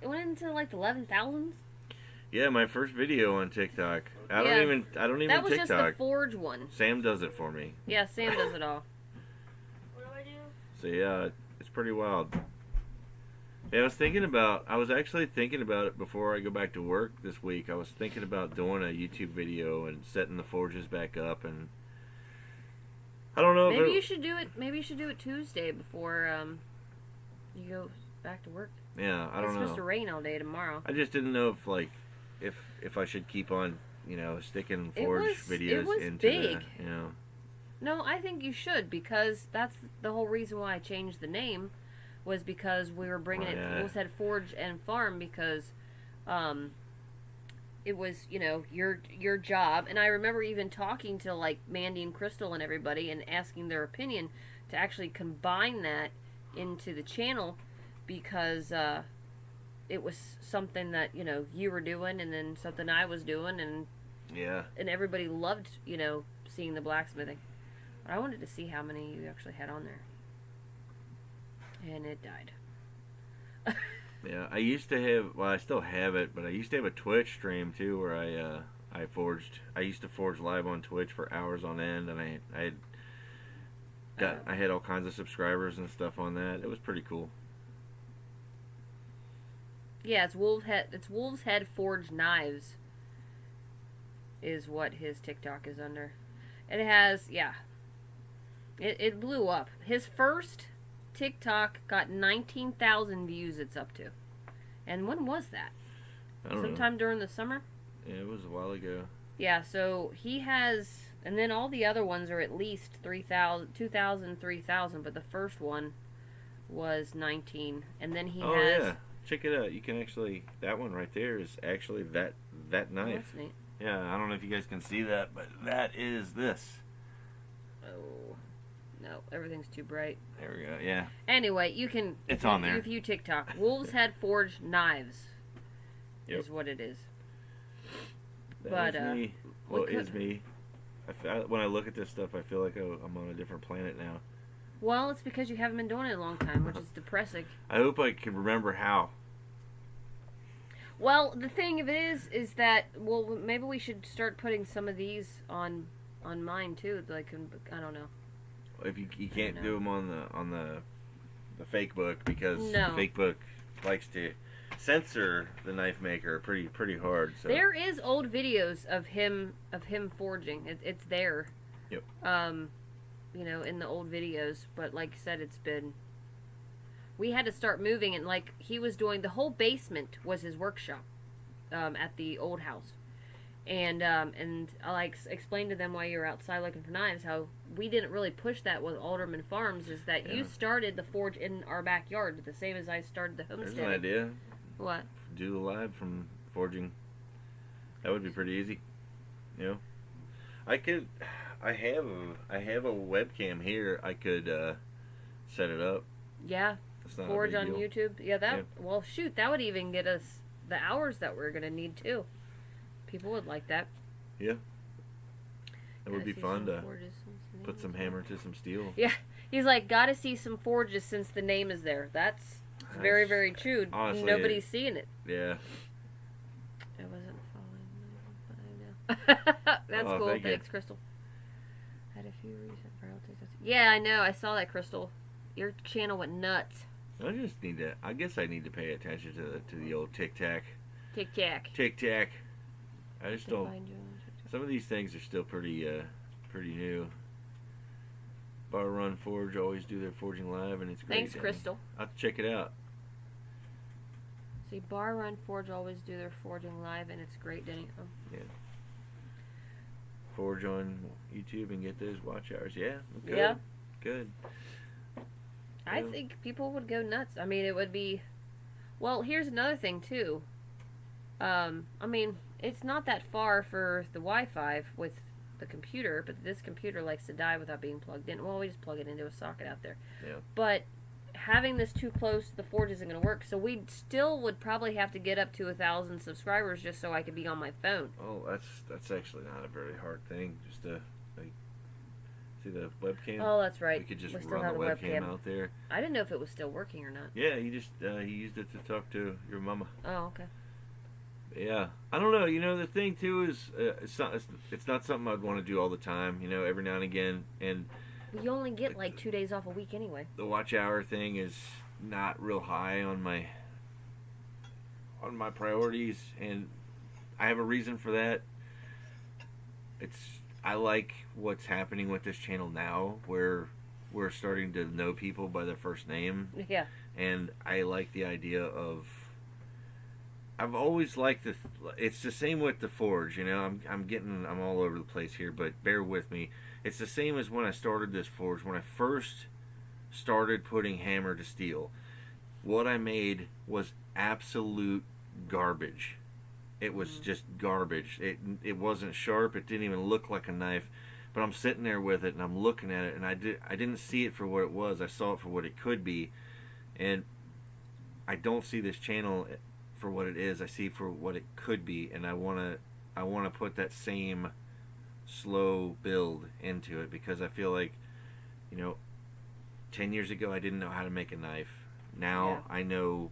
it went into the 11,000s? Yeah, my first video on TikTok. I don't even that was TikTok. Just the Forge one. Sam does it for me. Yeah, Sam does it all. What do I do? So yeah, it's pretty wild. Yeah, I was actually thinking about it before I go back to work this week. I was thinking about doing a YouTube video and setting the forges back up, and I don't know. Maybe you should do it. Maybe you should do it Tuesday before you go back to work. Yeah, I don't know. It's supposed to rain all day tomorrow. I just didn't know if I should keep on sticking forge videos into big. the. No, I think you should, because that's the whole reason why I changed the name. Was because we were bringing it. We said Forge and Farm because it was your job, and I remember even talking to Mandy and Crystal and everybody and asking their opinion to actually combine that into the channel, because it was something that you were doing and then something I was doing, and everybody loved seeing the blacksmithing. But I wanted to see how many you actually had on there. And it died. Yeah, I used to have. Well, I still have it, but I used to have a Twitch stream too, where I forged. I used to forge live on Twitch for hours on end, and I had all kinds of subscribers and stuff on that. It was pretty cool. Yeah, it's Wolf's Head Forged Knives. Is what his TikTok is under. It has It blew up. His first TikTok got 19,000 views. It's up to, and when was that? Sometime during the summer. Yeah, it was a while ago. Yeah, so he has, and then all the other ones are at least 3,000, 2,000, 3,000, but the first one was 19, and then he has. Oh yeah, check it out. You can actually, that one right there is actually that knife. Oh, that's neat. Yeah, I don't know if you guys can see that, but that is this. Oh. No, everything's too bright. There we go, yeah. Anyway, you can... It's on there. If you TikTok, Wolf's Head Forged Knives is what it is. That is me. Well, it is me. When I look at this stuff, I feel like I'm on a different planet now. Well, it's because you haven't been doing it a long time, which is depressing. I hope I can remember how. Well, the thing of it is that, well, maybe we should start putting some of these on mine, too. I don't know. If you can't do them on the fake book, because the fake book likes to censor the knife maker pretty hard. So there is old videos of him forging. It's there. Yep. In the old videos, but like I said, we had to start moving, and he was doing the whole basement was his workshop at the old house. And I explained to them while you were outside looking for knives how we didn't really push that with Alderman Farms, is that you started the forge in our backyard, the same as I started the homestead. There's an idea. What? Do live from forging. That would be pretty easy. I have a webcam here. I could set it up. Yeah. Forge on deal. YouTube. Yeah, well, shoot, that would even get us the hours that we're gonna need too. People would like that. Yeah. It would be fun to put some hammer to some steel. Yeah, he's like, gotta see some forges since the name is there. That's very, very true. Honestly, nobody's seeing it. Yeah. I wasn't following, but I know. That's cool. Thanks, Crystal. Had a few recent viral TikToks. Yeah, I know. I saw that, Crystal. Your channel went nuts. I guess I need to pay attention to the old tic tac. Tic tac. Tic tac. I just don't. Some of these things are still pretty new. Bar Run Forge always do their forging live, and it's great. Thanks, Crystal. I'll have to check it out. See, Bar Run Forge always do their forging live, and it's great, Denny. Oh. Yeah. Forge on YouTube and get those watch hours. Yeah. Good. Yeah. Good. I think people would go nuts. I mean, it would be... Well, here's another thing, too. I mean, it's not that far for the Wi-Fi with the computer, but this computer likes to die without being plugged in. Well, we just plug it into a socket out there. Yeah. But having this too close to the Forge isn't going to work, so we still would probably have to get up to 1,000 subscribers just so I could be on my phone. Oh, that's actually not a very hard thing. Just to... See the webcam? Oh, that's right. We could just run the webcam out there. I didn't know if it was still working or not. Yeah, he used it to talk to your mama. Oh, okay. Yeah, I don't know. You know, the thing too is it's not something I'd want to do all the time. You know, every now and again. And you only get like 2 days off a week anyway. The watch hour thing is not real high on my priorities, and I have a reason for that. I like what's happening with this channel now, where we're starting to know people by their first name. Yeah. And I like the idea of... I've always liked it's the same with the Forge, you know. I'm all over the place here, but bear with me. It's the same as when I started this Forge. When I first started putting hammer to steel, what I made was absolute garbage. It was just garbage. It wasn't sharp. It didn't even look like a knife. But I'm sitting there with it, and I'm looking at it, and I didn't see it for what it was. I saw it for what it could be. And I don't see this channel for what it is. I see for what it could be, and I want to put that same slow build into it, because I feel like, you know, 10 years ago I didn't know how to make a knife. Now I know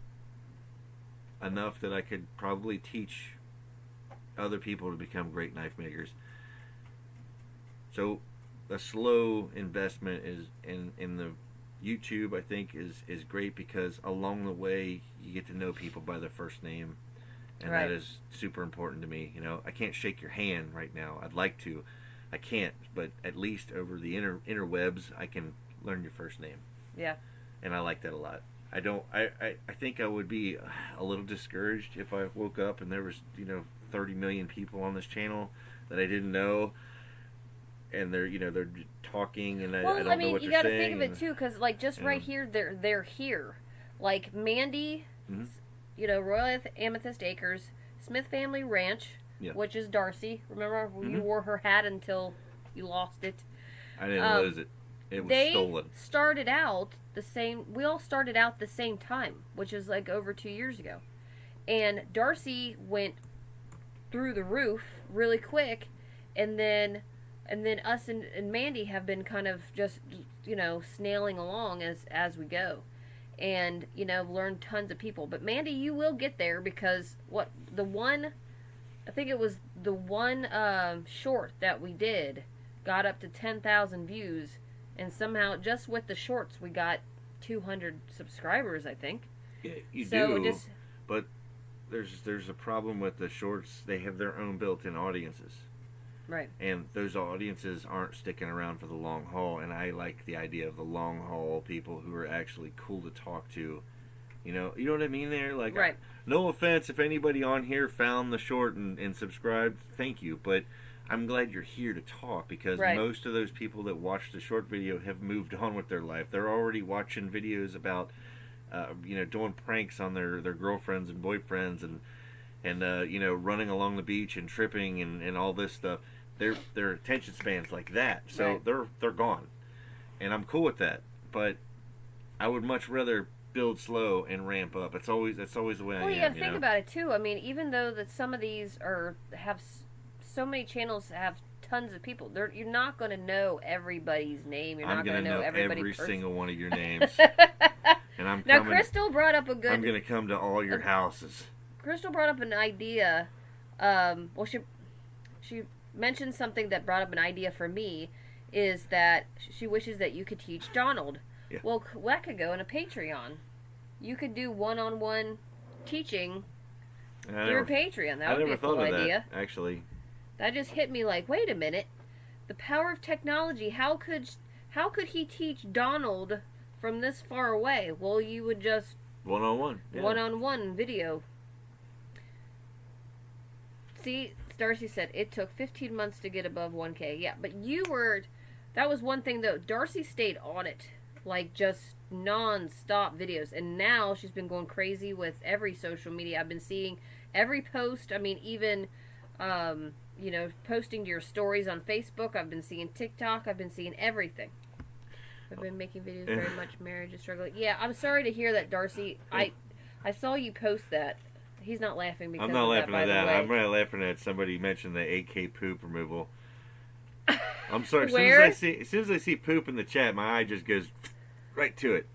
enough that I could probably teach other people to become great knife makers. So a slow investment is in the YouTube, I think, is great, because along the way you get to know people by their first name, and that is super important to me. You know, I can't shake your hand right now. I'd like to. I can't, but at least over the interwebs I can learn your first name. Yeah. And I like that a lot. I think I would be a little discouraged if I woke up and there was, 30 million people on this channel that I didn't know, and they're talking, and I don't know what they're saying. You got to think of it too, because just right here, they're here. Like Mandy, Royal Amethyst Acres, Smith Family Ranch, which is Darcy. Remember, you wore her hat until you lost it. I didn't lose it. It was stolen. We all started out the same time, which is over 2 years ago. And Darcy went through the roof really quick, and then us and Mandy have been kind of just, snailing along as we go. And, learned tons of people. But Mandy, you will get there, because I think it was the one short that we did got up to 10,000 views, and somehow just with the shorts we got 200 subscribers, I think. Yeah, you do. But there's a problem with the shorts. They have their own built-in audiences. Right. And those audiences aren't sticking around for the long haul, and I like the idea of the long haul people who are actually cool to talk to. You know what I mean there? Right. No offense if anybody on here found the short and subscribed, thank you, but I'm glad you're here to talk, because most of those people that watched the short video have moved on with their life. They're already watching videos about doing pranks on their girlfriends and boyfriends, and running along the beach and tripping and all this stuff. Their attention span's like that, so they're gone, and I'm cool with that. But I would much rather build slow and ramp up. That's always the way I am. Well, you got to think about it too. I mean, even though that some of these have so many channels have tons of people. You're not going to know everybody's name. You're I'm not going to know every single one of your names. And I'm now, coming, Crystal brought up a good... I'm going to come to all your houses. Crystal brought up an idea. Well, she mentioned something that brought up an idea for me, is that she wishes that you could teach Donald. Yeah. Well, that could go in a Patreon. You could do one-on-one teaching through Patreon. That would be a cool idea. That, actually. That just hit me like, wait a minute. The power of technology. How could he teach Donald from this far away? Well, you would just... One-on-one. Yeah. One-on-one video. See, Darcy said, it took 15 months to get above 1K. Yeah, but you were... That was one thing, though. Darcy stayed on it. Like, just non-stop videos. And now she's been going crazy with every social media. I've been seeing every post. I mean, even, you know, posting your stories on Facebook. I've been seeing TikTok. I've been seeing everything. I've been making videos very much marriage and struggling. Yeah, I'm sorry to hear that, Darcy. I saw you post that. He's not laughing because I'm not laughing at that. I'm really laughing at somebody mentioned the AK poop removal. I'm sorry. Where? As soon as I see poop in the chat, my eye just goes right to it.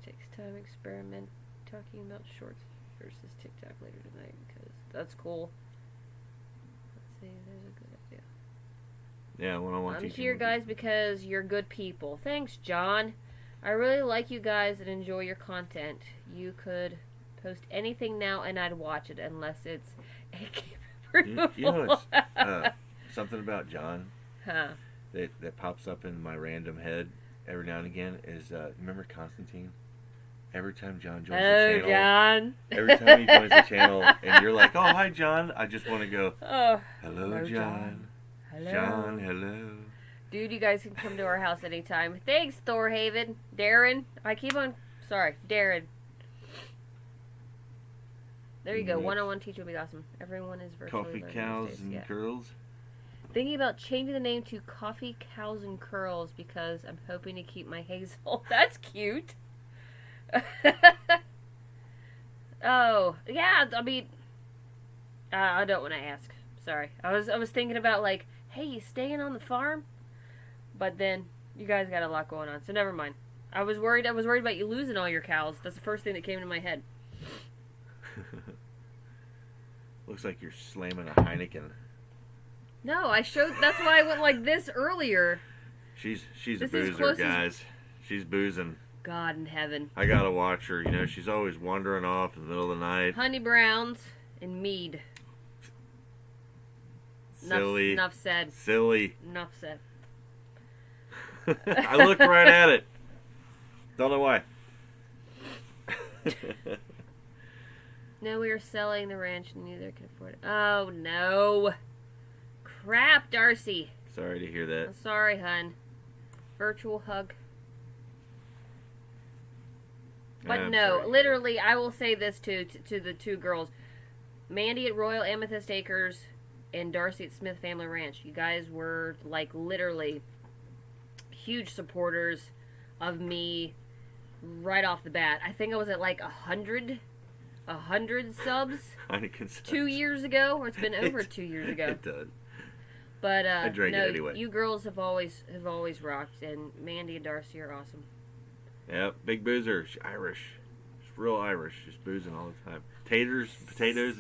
Takes time experiment talking about shorts versus TikTok later tonight because that's cool. Let's see, there's a good idea. Yeah, one-on-one I'm teaching. here, guys, because you're good people. Thanks, John. I really like you guys and enjoy your content. You could post anything now and I'd watch it unless it's AK removal. You know something about John Huh. that pops up in my random head every now and again is remember Constantine? Every time John joins the channel, John. every time he joins the channel, and you're like, "Oh, hi, John," I just want to go, "Oh, hello, John. Hello, John. Hello." Dude, you guys can come to our house anytime. Thanks, Thorhaven. Darren. Darren. There you go. One-on-one teacher would be awesome. Everyone is virtually Coffee learning cows these days. and Yeah. girls. Thinking about changing the name to Coffee Cows and Curls because I'm hoping to keep my Hazel. That's cute. Oh, yeah, I mean, I don't want to ask. Sorry. I was thinking about like, hey, you staying on the farm? But then you guys got a lot going on, so never mind. I was worried about you losing all your cows. That's the first thing that came to my head. Looks like you're slamming a Heineken. No, that's why I went like this earlier. She's a This is boozer, close as- guys. She's boozing. God in heaven. I gotta watch her. You know, she's always wandering off in the middle of the night. Honey Browns and mead. Silly. Enough said. Silly. Enough said. I looked right at it. Don't know why. No, we are selling the ranch and neither can afford it. Oh, no. Crap, Darcy. Sorry to hear that. I'm sorry, hun. Virtual hug. But I'm no, sorry. literally, I will say this to the two girls. Mandy at Royal Amethyst Acres and Darcy at Smith Family Ranch. You guys were, like, literally huge supporters of me right off the bat. I think I was at, like, 100 subs Heineken subs. 2 years ago, or it's been over 2 years ago. It does. But I drank no, it anyway. You girls have always rocked, and Mandy and Darcy are awesome. Yep, big boozer. She's Irish. She's real Irish. Just boozing all the time. Potatoes,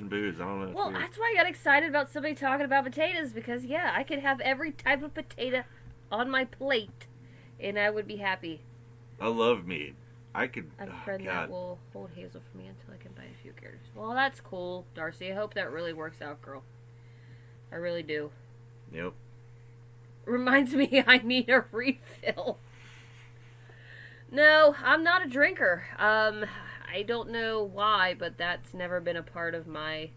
and booze. I don't know. Well, that's why I got excited about somebody talking about potatoes, because, yeah, I could have every type of potato on my plate, and I would be happy. I love meat. I could. I have a friend that will hold Hazel for me until I can buy a few characters. Well, that's cool, Darcy. I hope that really works out, girl. I really do. Yep. Reminds me I need a refill. No, I'm not a drinker. I don't know why, but that's never been a part of my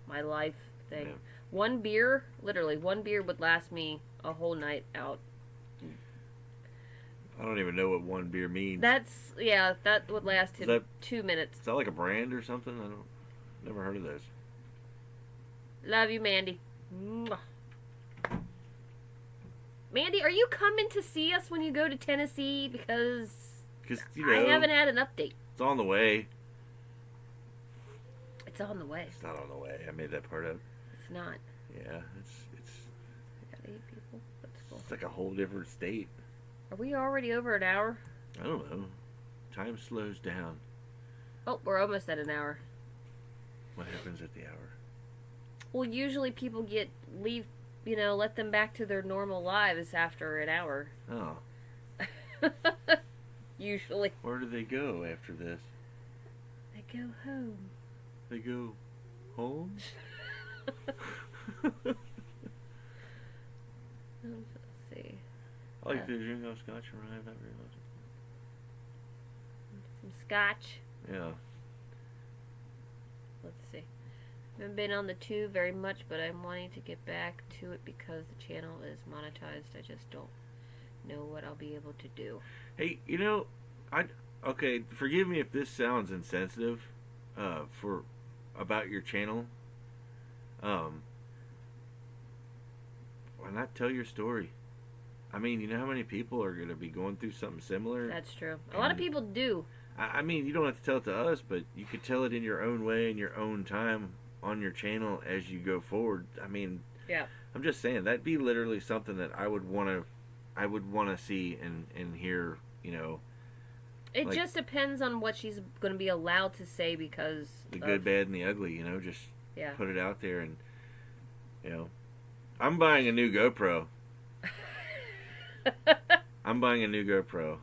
life thing. Yeah. One beer would last me a whole night out. I don't even know what one beer means. That would last him 2 minutes. Is that like a brand or something? Never heard of those. Love you, Mandy. Mwah. Mandy, are you coming to see us when you go to Tennessee? Because you know, I haven't had an update. It's on the way. It's on the way. It's not on the way. I made that part up. It's not. Yeah, it's. I got 8 people. It's like a whole different state. Are we already over an hour? I don't know. Time slows down. Oh, we're almost at an hour. What happens at the hour? Well, usually people leave, let them back to their normal lives after an hour. Oh. Usually. Where do they go after this? They go home. They go home? Let's see. I like the Jingo Scotch arrived. Not very much. Some scotch. Yeah. Let's see. I haven't been on the tube very much, but I'm wanting to get back to it because the channel is monetized. I just don't know what I'll be able to do. Hey, okay, forgive me if this sounds insensitive, about your channel. Why not tell your story? I mean, you know how many people are going to be going through something similar? That's true. A lot of people do. I mean, you don't have to tell it to us, but you could tell it in your own way, in your own time, on your channel as you go forward. I mean, yeah. I'm just saying that'd be literally something that I would want to see and hear. It just depends on what she's going to be allowed to say because the good, bad, and the ugly. Just put it out there, and I'm buying a new GoPro. I'm buying a new GoPro.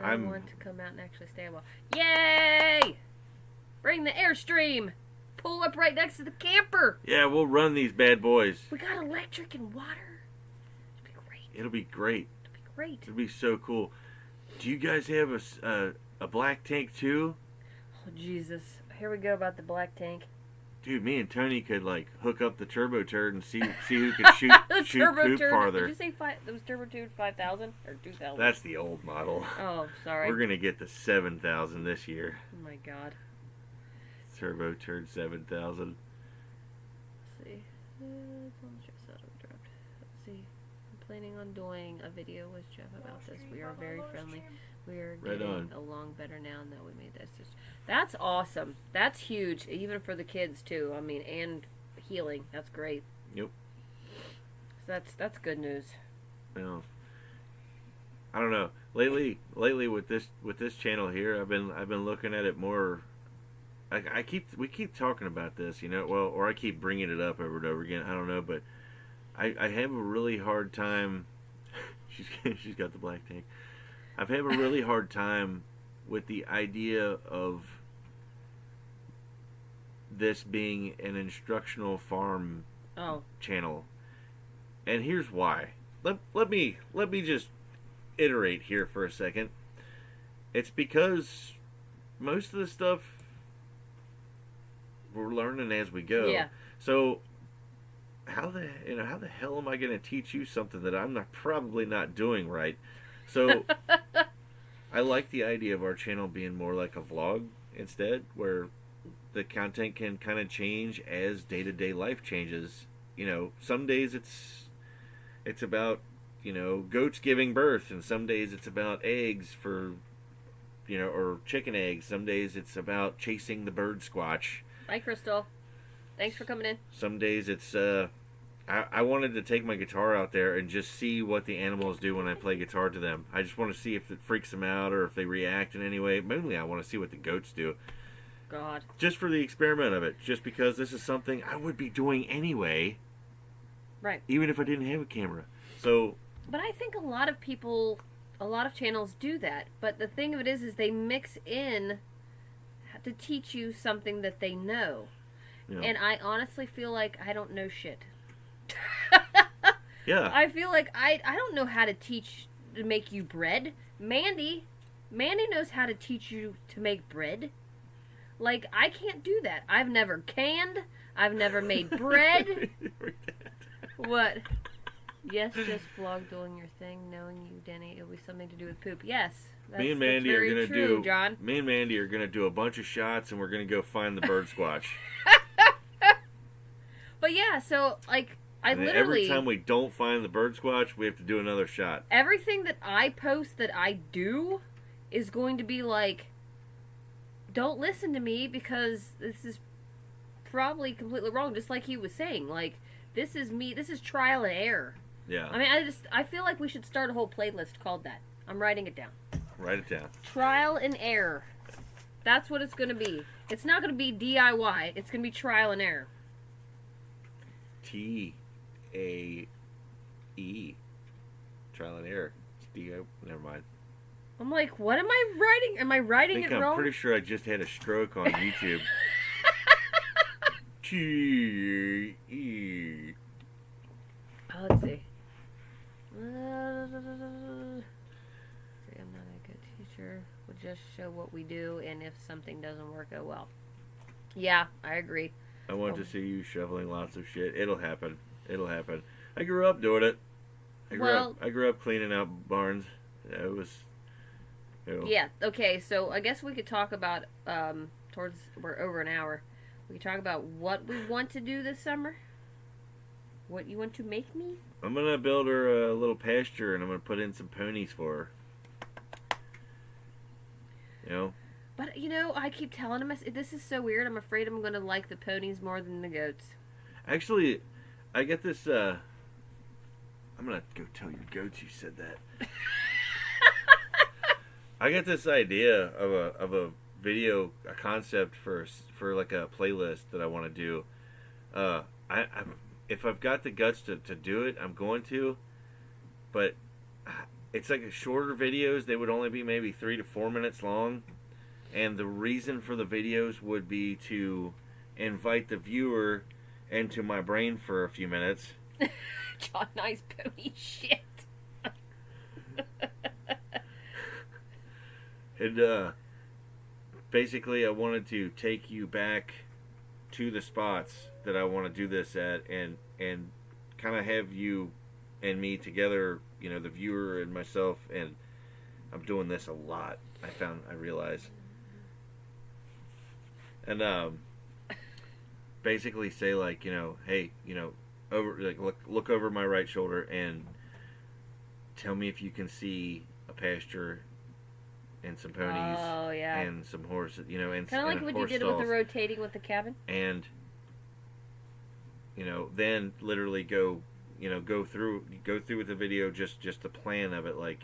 I want to come out and actually stay a while. Yay! Bring the Airstream. Pull up right next to the camper. Yeah, we'll run these bad boys. We got electric and water. It'll be great. It'll be great. It'll be great. It'll be so cool. Do you guys have a black tank too? Oh Jesus! Here we go about the black tank. Dude, me and Tony could hook up the turbo turd and see who could shoot poop farther. Did you say it was turbo turd 5,000 or 2,000? That's the old model. Oh, sorry. We're gonna get the 7,000 this year. Oh my God. Turbo turd 7,000. Let's see. Let's see. I'm planning on doing a video with Jeff about this. We are very friendly. We are getting along better now that we made this. That's awesome. That's huge, even for the kids too. I mean, and healing. That's great. Yep. So that's good news. Well, I don't know. Lately with this channel here, I've been looking at it more. We keep talking about this, or I keep bringing it up over and over again. I don't know, but I have a really hard time. She's got the black tank. I've had a really hard time with the idea of this being an instructional farm channel, and here's why. Let me just iterate here for a second. It's because most of the stuff we're learning as we go. Yeah. So how the hell am I going to teach you something that I'm probably not doing right? So I like the idea of our channel being more like a vlog instead, where the content can kind of change as day-to-day life changes. Some days it's about goats giving birth, and some days it's about eggs for or chicken eggs. Some days it's about chasing the bird squatch. Bye, Crystal. Thanks for coming in. Some days it's I wanted to take my guitar out there and just see what the animals do when I play guitar to them. I just want to see if it freaks them out or if they react in any way. Mainly I want to see what the goats do. God. Just for the experiment of it. Just because this is something I would be doing anyway. Right. Even if I didn't have a camera. So. But I think a lot of channels do that. But the thing of it is they mix in to teach you something that they know. Yeah. And I honestly feel like I don't know shit. Yeah. I feel like I don't know how to make you bread. Mandy knows how to teach you to make bread. Like, I can't do that. I've never canned. I've never made bread. What? Yes, just vlog doing your thing, knowing you, Denny. It'll be something to do with poop. Yes. Me and Mandy are gonna do. John. Me and Mandy are gonna do a bunch of shots, and we're gonna go find the bird squatch. But yeah, so like every time we don't find the bird squatch, we have to do another shot. Everything that I post that I do is going to be like, don't listen to me because this is probably completely wrong. Just like he was saying, like this is me. This is trial and error. Yeah. I mean, I feel like we should start a whole playlist called that. I'm writing it down. Write it down. Trial and error. That's what it's going to be. It's not going to be DIY. It's going to be trial and error. TAE. Trial and error. Never mind. I'm like, what am I writing? Am I writing it wrong? I'm pretty sure I just had a stroke on YouTube. TAE. Let's see. I'm not a good teacher. We'll just show what we do, and if something doesn't work, oh well. Yeah, I agree. I want to see you shoveling lots of shit. It'll happen. It'll happen. I grew up doing it. I grew up cleaning out barns. It was. Yeah. Okay. So I guess we could talk about we're over an hour. We could talk about what we want to do this summer. What you want to make me? I'm gonna build her a little pasture, and I'm gonna put in some ponies for her. But I keep telling him this is so weird. I'm afraid I'm gonna like the ponies more than the goats. Actually, I get this. I'm gonna go tell your goats you said that. I get this idea of a video, a concept for like a playlist that I want to do. If I've got the guts to do it, I'm going to. But it's like shorter videos. They would only be maybe 3 to 4 minutes long. And the reason for the videos would be to invite the viewer into my brain for a few minutes. John Nice pony shit. And basically I wanted to take you back to the spots that I want to do this at, and kind of have you and me together, the viewer and myself, and I'm doing this a lot. I realize. And basically say like, hey, look over my right shoulder and tell me if you can see a pasture and some ponies. Oh, yeah. And some horses, and kind of like what you did with the rotating with the cabin. And then literally go through with the video, just the plan of it, like,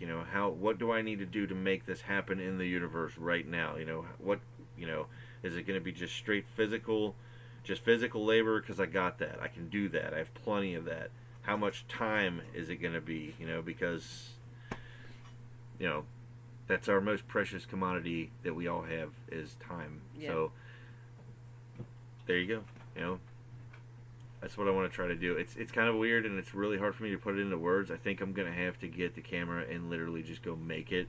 what do I need to do to make this happen in the universe right now? What is it going to be just straight physical labor? Because I got that. I can do that. I have plenty of that. How much time is it going to be? Because, that's our most precious commodity that we all have is time. Yeah. So, there you go. That's what I want to try to do. It's kind of weird, and it's really hard for me to put it into words. I think I'm going to have to get the camera and literally just go make it.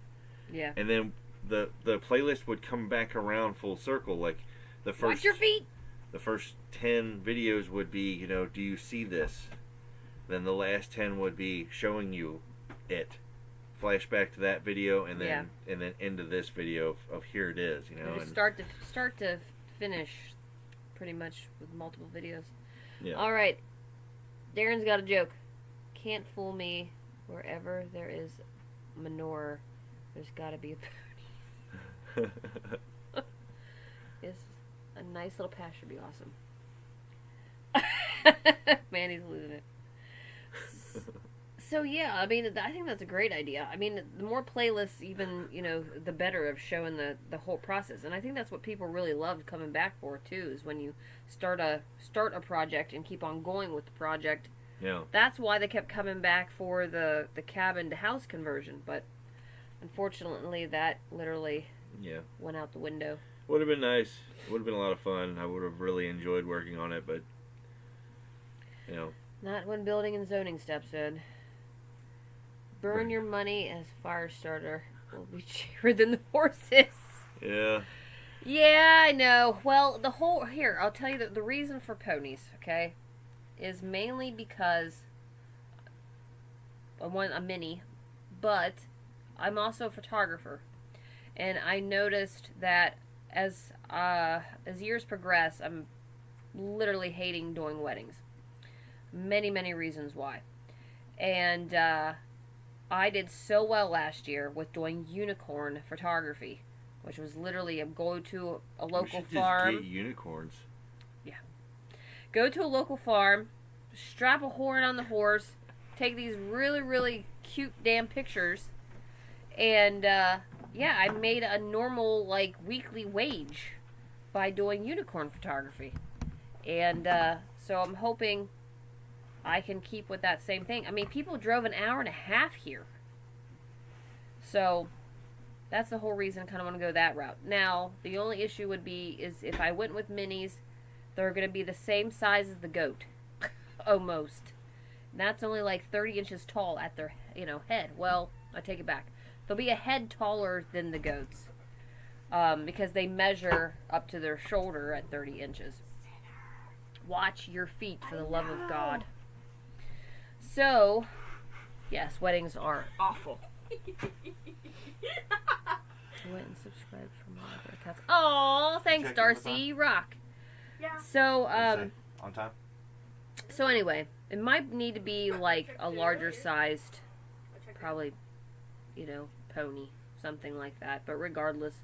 Yeah. And then the playlist would come back around full circle. Like the first. Watch your feet. The first 10 videos would be, do you see this? Then the last 10 would be showing you it. Flashback to that video, and then into this video of here it is. And start to finish, pretty much with multiple videos. Yeah. All right. Darren's got a joke. Can't fool me. Wherever there is manure, there's got to be a pony. It's a nice little pasture. Be awesome. Man, he's losing it. So yeah, I mean, I think that's a great idea. I mean, the more playlists, even the better of showing the whole process. And I think that's what people really loved coming back for too. Is when you start a project and keep on going with the project. Yeah. That's why they kept coming back for the cabin to house conversion. But unfortunately, that literally went out the window. Would have been nice. Would have been a lot of fun. I would have really enjoyed working on it, but not when building and zoning steps in. Burn your money as fire starter will be cheaper than the horses. Yeah. Yeah, I know. Well, I'll tell you the reason for ponies, okay, is mainly because I want a mini, but I'm also a photographer. And I noticed that as years progress, I'm literally hating doing weddings. Many, many reasons why. And I did so well last year with doing unicorn photography, which was literally go to a local farm. Just get unicorns. Yeah. Go to a local farm, strap a horn on the horse, take these really, really cute damn pictures. And, yeah, I made a normal, like, weekly wage by doing unicorn photography. And, so I'm hoping I can keep with that same thing. I mean, people drove an hour and a half here. So, that's the whole reason I kind of want to go that route. Now, the only issue would be is if I went with minis, they're going to be the same size as the goat. Almost. And that's only like 30 inches tall at their, head. Well, I take it back. They'll be a head taller than the goats. Because they measure up to their shoulder at 30 inches. Watch your feet, for the love of God. So, yes, weddings are awful. I went and subscribed for my other accounts. Oh, thanks, Darcy. You rock. Yeah. So, on time? So anyway, it might need to be like a larger sized, probably, pony, something like that. But regardless,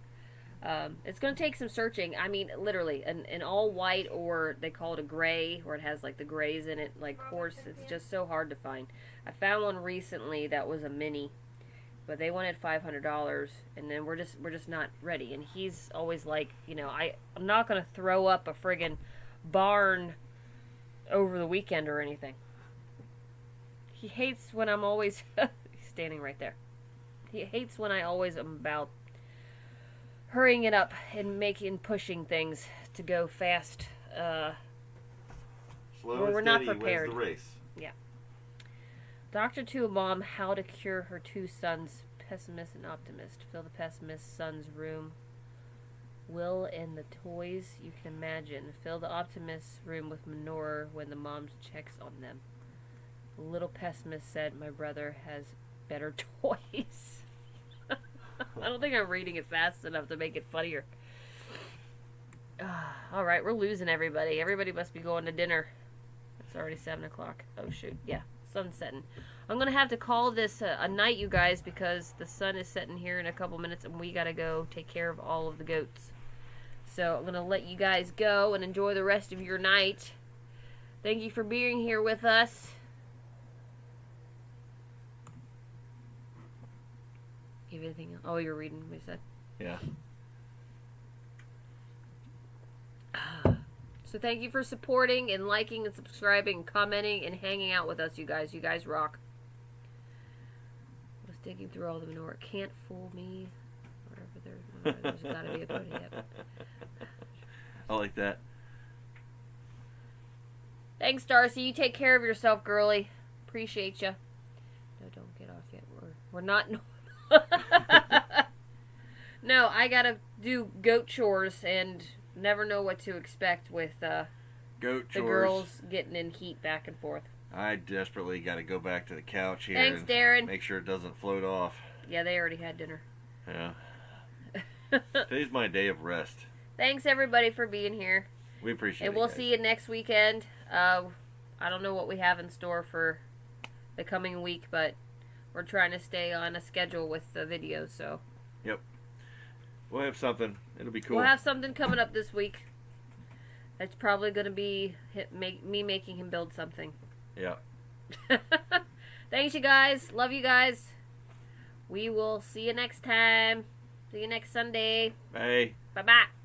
it's going to take some searching. I mean, literally, an all white, or they call it a gray, or it has like the grays in it, like horse. It's just so hard to find. I found one recently that was a mini, but they wanted $500, and then we're just not ready. And he's always like, I'm not going to throw up a friggin' barn over the weekend or anything. He hates when I'm always he's standing right there. He hates when I always am about hurrying it up and pushing things to go fast. Slow we're and not steady prepared. wins the race. Yeah. Doctor to a mom how to cure her two sons, pessimist and optimist. Fill the pessimist son's room. Will and the toys you can imagine. Fill the optimist's room with manure when the mom checks on them. The little pessimist said, my brother has better toys. I don't think I'm reading it fast enough to make it funnier. Alright, we're losing everybody. Everybody must be going to dinner. It's already 7 o'clock. Oh, shoot. Yeah, sun's setting. I'm going to have to call this a night, you guys, because the sun is setting here in a couple minutes, and we got to go take care of all of the goats. So I'm going to let you guys go and enjoy the rest of your night. Thank you for being here with us. You have anything else? Oh, you're reading what you said? Yeah. So thank you for supporting and liking and subscribing and commenting and hanging out with us, you guys. You guys rock. I was digging through all the manure. Can't fool me. There's got to be a pony up. I like that. Thanks, Darcy. You take care of yourself, girly. Appreciate you. No, don't get off yet. We're not. No, I gotta do goat chores and never know what to expect with goat chores. The girls getting in heat back and forth. I desperately got to go back to the couch here. Thanks, and Darren. Make sure it doesn't float off. Yeah, they already had dinner. Yeah. Today's my day of rest. Thanks, everybody, for being here. We appreciate it. And we'll guys. see you next weekend. I don't know what we have in store for the coming week, but we're trying to stay on a schedule with the videos, so. Yep. We'll have something. It'll be cool. We'll have something coming up this week. It's probably going to be me making him build something. Yeah. Thanks, you guys. Love you guys. We will see you next time. See you next Sunday. Bye. Bye-bye.